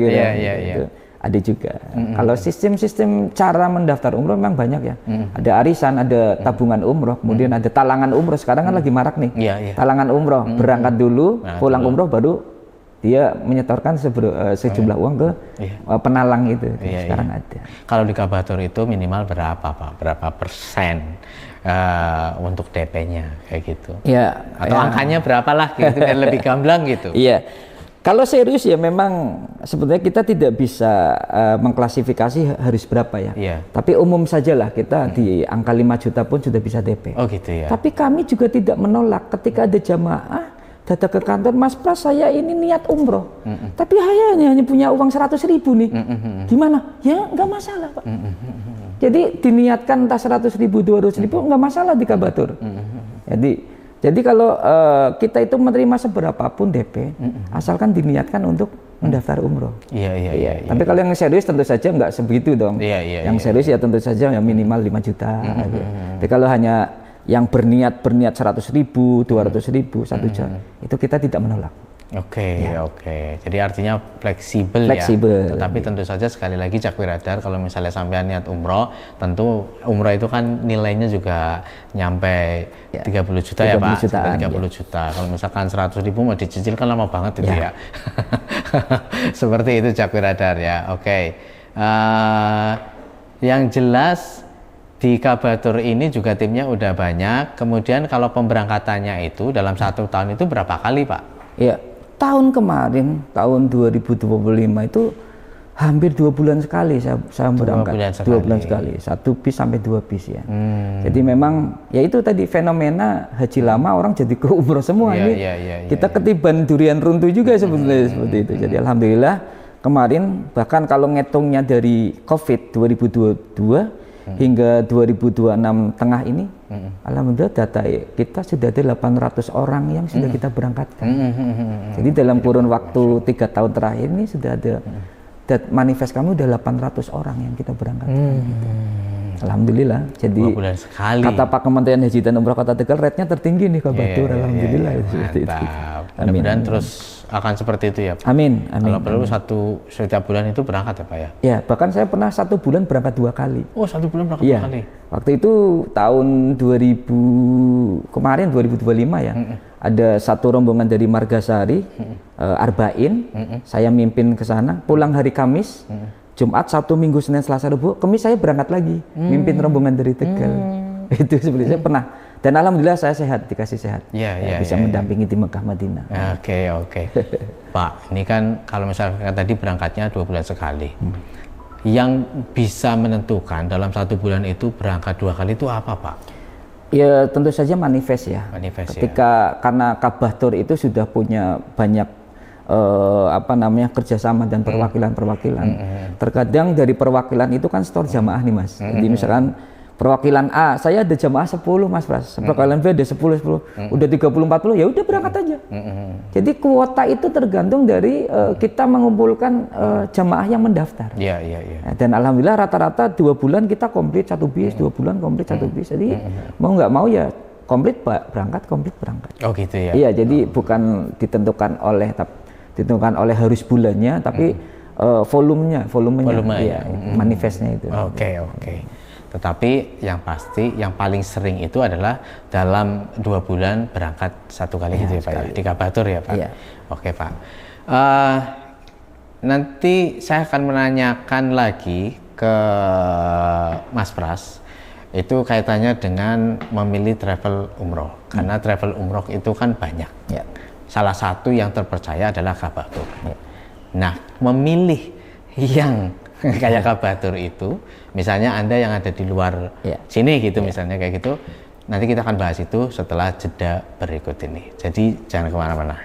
Ada juga. Kalau sistem cara mendaftar umroh memang banyak ya. Ada arisan, ada tabungan umroh, kemudian ada talangan umroh. Sekarang kan lagi marak nih. Talangan umroh, berangkat dulu, pulang umroh baru dia menyetorkan sejumlah uang ke penalang itu. Sekarang ada. Kalau di Kabatur itu minimal berapa Pak? Berapa persen untuk DP-nya kayak gitu? Atau angkanya berapa lah gitu biar lebih gamblang gitu? Kalau serius ya memang sebenarnya kita tidak bisa mengklasifikasi harus berapa ya. Tapi umum sajalah kita di angka 5 juta pun sudah bisa DP. Oh gitu ya. Tapi kami juga tidak menolak ketika ada jamaah datang ke kantor, Mas Pras saya ini niat umroh, tapi saya hanya punya uang 100.000 nih, gimana? Ya nggak masalah Pak. Jadi diniatkan entah 100.000, 200.000 nggak masalah di Kabatur. Jadi kalau kita itu menerima seberapapun DP, asalkan diniatkan untuk mendaftar umroh. Tapi kalau yang serius tentu saja nggak sebegitu dong. Yang serius ya tentu saja yang minimal 5 juta. Tapi kalau hanya yang berniat 100.000, 200.000, 1 juta, itu kita tidak menolak. Oke. Jadi artinya fleksibel ya. Tetapi tentu saja sekali lagi Jakwir Radar kalau misalnya sampean niat umroh, tentu umroh itu kan nilainya juga nyampe 30 juta ya Pak. 30 juta. Kalau misalkan 100.000 mau dicicil kan lama banget itu ya. Seperti itu Jakwir Radar ya. Yang jelas di Kabatur ini juga timnya udah banyak. Kemudian kalau pemberangkatannya itu dalam 1 tahun itu berapa kali Pak? Tahun kemarin, tahun 2025 itu hampir 2 bulan sekali saya berangkat. 2 bulan sekali. 1 bis sampai 2 bis ya. Jadi memang ya itu tadi fenomena haji lama orang jadi ke umroh semua ini. Kita ketiban durian runtuh juga sebetulnya seperti itu. Jadi alhamdulillah kemarin bahkan kalau ngitungnya dari Covid 2022 hingga 2026 tengah ini, alhamdulillah data kita sudah ada 800 orang yang sudah kita berangkatkan. Jadi dalam kurun waktu 3 tahun terakhir ini sudah ada manifest kami udah 800 orang yang kita berangkatkan. Gitu. Alhamdulillah. Jadi kata Pak Kementerian Haji dan Umroh Kota Tegal, rate-nya tertinggi nih Kak Batur. Alhamdulillah. Mudah-mudahan terus akan seperti itu ya Pak. Amin. Kalau perlu setiap bulan itu berangkat ya Pak ya? Ya, bahkan saya pernah 1 bulan berangkat 2 kali. Oh, 1 bulan berangkat 2 kali? Waktu itu tahun 2025 ya. Ada satu rombongan dari Margasari, Arba'in, saya mimpin ke sana, pulang hari Kamis, Jumat, Sabtu, Minggu, Senin, Selasa, Rabu, Kamis saya berangkat lagi, mimpin rombongan dari Tegal. Itu sebenarnya saya pernah. Dan alhamdulillah saya sehat, dikasih sehat. Bisa mendampingi di Mekah Madinah. Oke. Pak, ini kan kalau misalkan tadi berangkatnya 2 bulan sekali. Yang bisa menentukan dalam 1 bulan itu berangkat 2 kali itu apa Pak? Ya tentu saja manifest ya. Ketika karena Kabatur itu sudah punya banyak kerjasama dan perwakilan-perwakilan. Terkadang dari perwakilan itu kan store jamaah nih Mas. Jadi misalkan perwakilan A, saya ada jamaah 10 Mas Pras, perwakilan B ada 10, udah 30-40, ya udah berangkat aja. Jadi kuota itu tergantung dari kita mengumpulkan jamaah yang mendaftar. Dan alhamdulillah rata-rata 2 bulan kita komplit 1 bis, 2 bulan komplit 1 bis. Jadi mau nggak mau ya komplit berangkat. Oh gitu ya? Iya, jadi bukan ditentukan oleh harus bulannya, tapi volumenya ya, manifestnya itu. Oke. Tetapi yang pasti yang paling sering itu adalah dalam 2 bulan berangkat 1 kali gitu ya Pak ya? Di Kabatur ya Pak? Oke Pak. Nanti saya akan menanyakan lagi ke Mas Pras itu kaitannya dengan memilih travel umroh. Karena travel umroh itu kan banyak. Salah satu yang terpercaya adalah Kabatur. Nah, memilih yang kayak Kabatur itu, misalnya Anda yang ada di luar sini gitu, misalnya kayak gitu, nanti kita akan bahas itu setelah jeda berikut ini. Jadi jangan kemana-mana.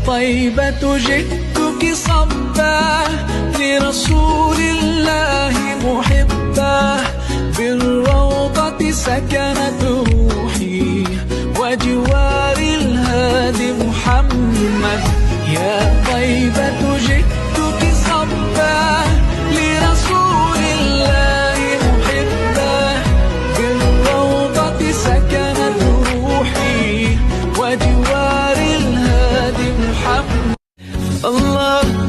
طيبة جئتك صبا لرسول الله محبا بالروضة سكنت روحي وجوار الهادي محمد يا طيبة جئتك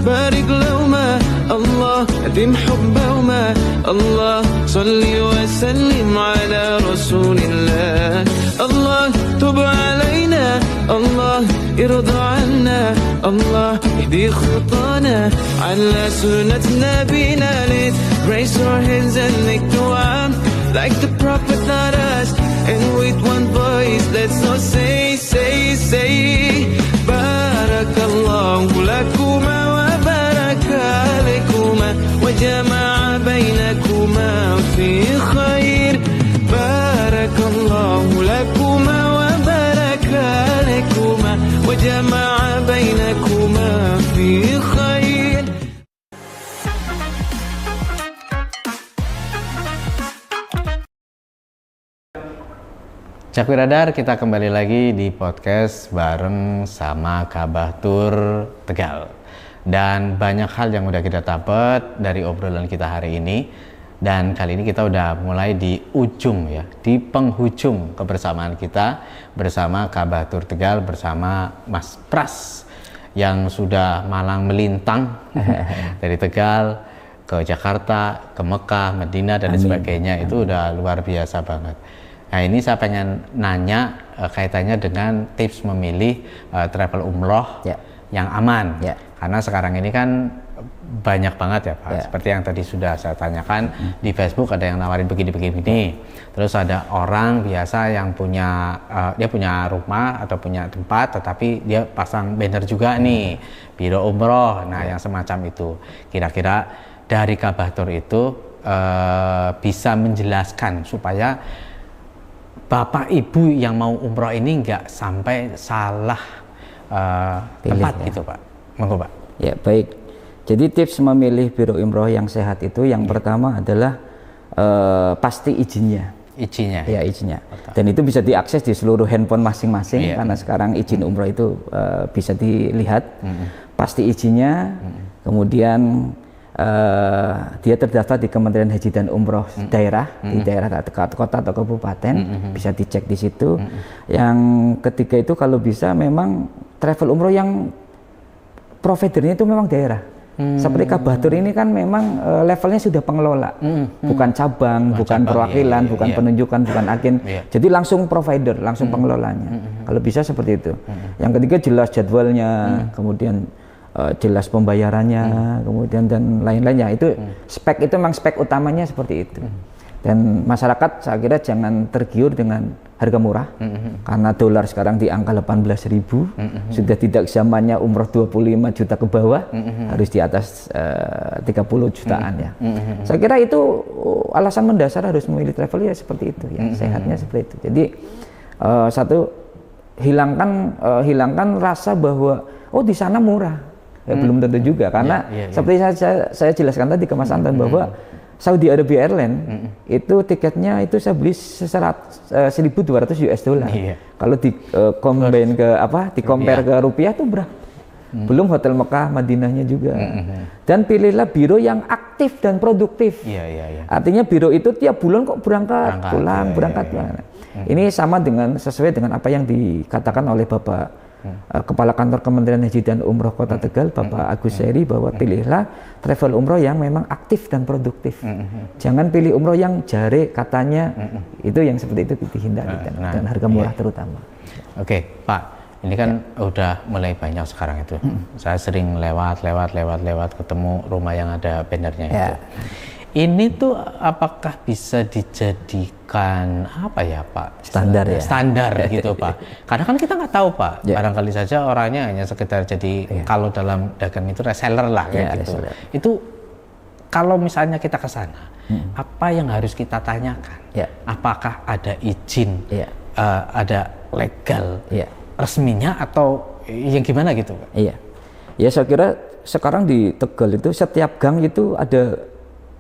بارك لهما الله أدم حبهما الله صل وسلم على رسول الله الله تب علينا الله ارضى عنا الله اهدي خطانا على سنة نبينا let's raise our hands and make dua like the prophet taught us and with one voice let's all say barakallahu lakuma wa baraka alaikuma wa jama'a bainakuma fi khair barakallahu lakuma wa baraka alaikuma wa jama'a bainakuma fi khair. Cakwi Radar, kita kembali lagi di podcast bareng sama Kabah Tur Tegal. Dan banyak hal yang udah kita dapat dari obrolan kita hari ini. Dan kali ini kita udah mulai di ujung ya, di penghujung kebersamaan kita bersama Kabah Tur Tegal bersama Mas Pras yang sudah malang melintang dari Tegal ke Jakarta, ke Mekah, Madinah dan sebagainya. Itu udah luar biasa banget. Nah ini saya pengen nanya kaitannya dengan tips memilih travel umroh yang aman, karena sekarang ini kan banyak banget ya Pak, seperti yang tadi sudah saya tanyakan di Facebook ada yang nawarin begini-begini, terus ada orang biasa yang punya dia punya rumah atau punya tempat tetapi dia pasang banner juga nih biro umroh, nah yang semacam itu. Kira-kira dari Kabah Tur itu bisa menjelaskan supaya Bapak Ibu yang mau umroh ini nggak sampai salah tempat gitu Pak. Monggo Pak. Ya baik. Jadi tips memilih biro umroh yang sehat itu yang pertama adalah pasti izinnya. Izinnya. Ya izinnya. Betul. Dan itu bisa diakses di seluruh handphone masing-masing karena sekarang izin umroh itu bisa dilihat. Pasti izinnya. Kemudian dia terdaftar di Kementerian Haji dan Umroh daerah di daerah kota atau kabupaten, bisa dicek di situ. Yang ketiga itu kalau bisa memang travel umroh yang providernya itu memang daerah. Seperti Kabah Tur ini kan memang levelnya sudah pengelola, bukan cabang, bukan perwakilan, bukan penunjukan, bukan agen. Jadi langsung provider, langsung pengelolanya. Kalau bisa seperti itu. Yang ketiga jelas jadwalnya, kemudian jelas pembayarannya, kemudian dan lain-lainnya. Itu spek itu memang spek utamanya seperti itu. Dan masyarakat saya kira jangan tergiur dengan harga murah, karena dolar sekarang di angka 18.000, sudah tidak zamannya umroh 25 juta ke bawah, harus di atas 30 jutaan ya. Saya kira itu alasan mendasar harus memilih travel ya seperti itu ya, sehatnya seperti itu. Jadi satu, hilangkan rasa bahwa oh di sana murah. Ya, belum tentu juga karena seperti saya jelaskan tadi ke Mas Anton bahwa Saudi Arabia Airlines itu tiketnya itu saya beli $1.200 US. Kalau di combine ke di compare ke rupiah itu berapa? Belum hotel Mekah, Madinahnya juga. Dan pilihlah biro yang aktif dan produktif. Artinya biro itu tiap bulan kok berangkat pulang. Ini sama dengan sesuai dengan apa yang dikatakan oleh Bapak Kepala Kantor Kementerian Haji dan Umroh Kota Tegal, Bapak Agus Seri, bahwa pilihlah travel umroh yang memang aktif dan produktif. Jangan pilih umroh yang jare katanya, itu yang seperti itu dihindari dan harga murah terutama. Oke, Pak, ini kan udah mulai banyak sekarang itu. Saya sering lewat ketemu rumah yang ada bannernya itu. Ini tuh apakah bisa dijadikan apa ya Pak? Standar ya? Standar gitu Pak. Karena kan kita nggak tahu Pak, barangkali saja orangnya hanya sekedar jadi kalau dalam dagang itu reseller lah kayak gitu. Itu kalau misalnya kita ke sana, apa yang harus kita tanyakan? Apakah ada izin, ada legal resminya atau yang gimana gitu Pak? Ya saya kira sekarang di Tegal itu setiap gang itu ada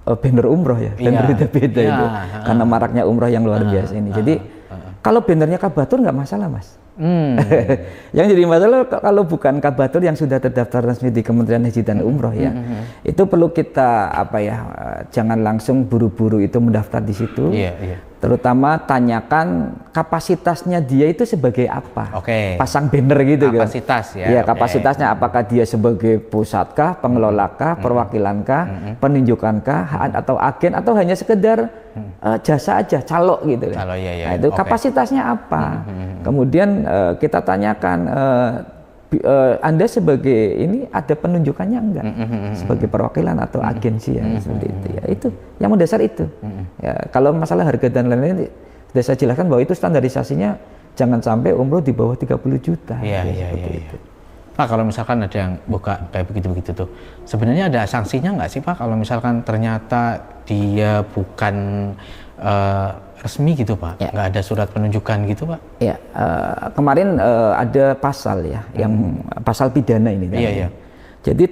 banner umroh ya, banner beda-beda itu, karena maraknya umroh yang luar biasa ini. Jadi kalau bannernya Kabah Tur nggak masalah Mas. Yang jadi masalah kalau bukan Kabah Tur yang sudah terdaftar resmi di Kementerian Haji dan Umroh ya, itu perlu kita jangan langsung buru-buru itu mendaftar di situ. Terutama tanyakan kapasitasnya dia itu sebagai apa. Oke. Pasang banner gitu kan. Kapasitas ya. Iya, oke. kapasitasnya apakah dia sebagai pusatkah, pengelolakah, perwakilankah, penunjukankah, atau agen, atau hanya sekedar jasa aja, calo gitu kan. Calo, iya. Nah, itu Oke. kapasitasnya apa. Kemudian kita tanyakan Anda sebagai ini ada penunjukannya enggak sebagai perwakilan atau agensi ya, seperti itu ya. Itu yang mendasar itu. Ya, kalau masalah harga dan lain-lain sudah saya jelaskan bahwa itu standarisasinya jangan sampai umroh di bawah 30 juta. Iya. Itu. Pak, kalau misalkan ada yang buka kayak begitu-begitu tuh, sebenarnya ada sanksinya nggak sih Pak kalau misalkan ternyata dia bukan resmi gitu Pak, Ya. nggak ada surat penunjukan gitu Pak? Ya, kemarin ada pasal ya, yang pasal pidana ini. Iya. Jadi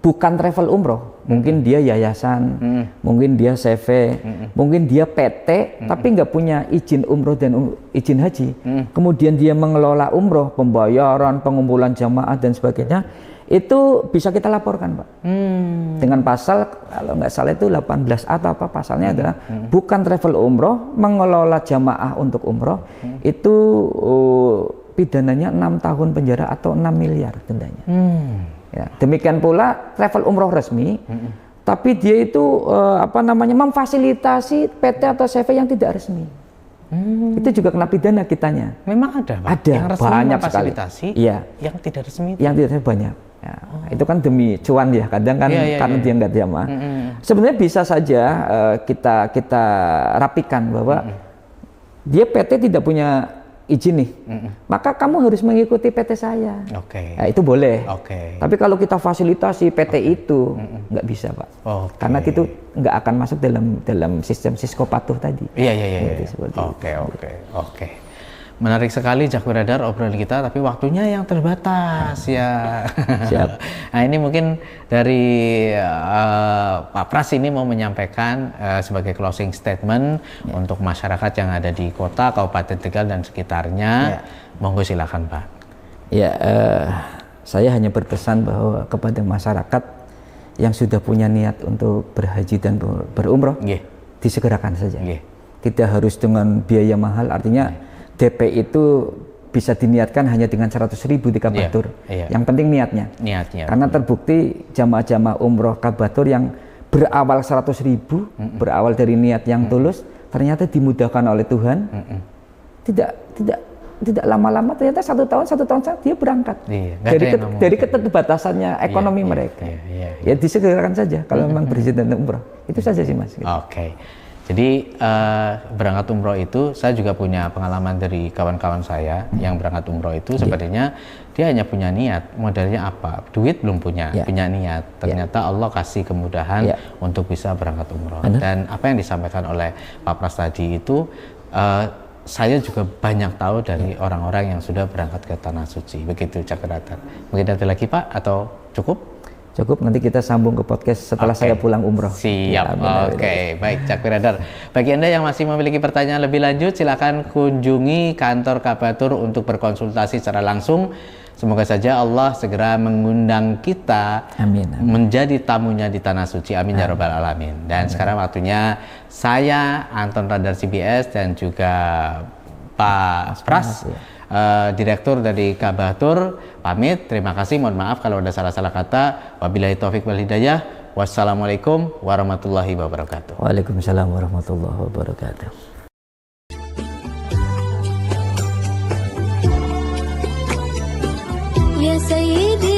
bukan travel umroh, mungkin dia yayasan, mungkin dia CV, mungkin dia PT, tapi nggak punya izin umroh dan izin haji. Kemudian dia mengelola umroh, pembayaran, pengumpulan jamaah dan sebagainya, itu bisa kita laporkan Pak. Dengan pasal kalau nggak salah itu 18 atau apa pasalnya adalah bukan travel umroh, mengelola jamaah untuk umroh, itu pidananya 6 tahun penjara atau 6 miliar dendanya. Ya, demikian pula travel umroh resmi, tapi dia itu memfasilitasi PT atau CV yang tidak resmi. Itu juga kena pidana kitanya. Memang ada Pak? Ada, yang resmi banyak memfasilitasi, Iya. yang tidak resmi itu? Yang tidak resmi banyak. Ya, itu kan demi cuan ya, kadang kan Iya. karena dia nggak jamaah. Sebenarnya bisa saja kita rapikan bahwa dia PT tidak punya izin nih, maka kamu harus mengikuti PT saya. Oke. Nah, itu boleh. Oke. Tapi kalau kita fasilitasi PT itu nggak bisa Pak, Oke. karena itu nggak akan masuk dalam sistem Sisko patuh tadi. Iya. Jadi seperti itu. Oke. Menarik sekali Jak Beradar obrolan kita, tapi waktunya yang terbatas ya. Siap. Nah ini mungkin dari Pak Pras ini mau menyampaikan sebagai closing statement untuk masyarakat yang ada di kota, Kabupaten Tegal dan sekitarnya. Monggo silakan Pak. Ya, saya hanya berpesan bahwa kepada masyarakat yang sudah punya niat untuk berhaji dan berumroh, disegerakan saja. Tidak harus dengan biaya mahal, artinya DP itu bisa diniatkan hanya dengan 100.000 di Kabatur. Yang penting niatnya. Karena terbukti jamaah-jamaah umroh Kabatur yang berawal 100.000, berawal dari niat yang tulus, ternyata dimudahkan oleh Tuhan. Tidak lama-lama ternyata satu tahun dia berangkat. Dari keterbatasannya ekonomi mereka. Ya disegerakan saja kalau memang berhaji dan umroh. Itu saja sih Mas. Oke. Jadi berangkat umroh itu saya juga punya pengalaman dari kawan-kawan saya yang berangkat umroh itu sebenarnya dia hanya punya niat, modalnya apa? Duit belum punya, punya niat. Ternyata Allah kasih kemudahan untuk bisa berangkat umroh. Dan apa yang disampaikan oleh Pak Pras tadi itu saya juga banyak tahu dari orang-orang yang sudah berangkat ke Tanah Suci. Begitu Jak Beradar. Mungkin ada lagi Pak atau cukup? Cukup, nanti kita sambung ke podcast setelah saya pulang umroh. Siap, oke. Baik, Jak Beradar. Bagi Anda yang masih memiliki pertanyaan lebih lanjut, silakan kunjungi kantor Kabatur untuk berkonsultasi secara langsung. Semoga saja Allah segera mengundang kita menjadi tamunya di Tanah Suci. Amin ya Rabbal Alamin. Dan sekarang waktunya saya, Anton Radar CBS, dan juga Pak Pras, Direktur dari Kabatur, pamit. Terima kasih, mohon maaf kalau ada salah-salah kata. Wabillahi taufik wal hidayah. Wassalamualaikum warahmatullahi wabarakatuh. Waalaikumsalam warahmatullahi wabarakatuh. Ya Sayyidi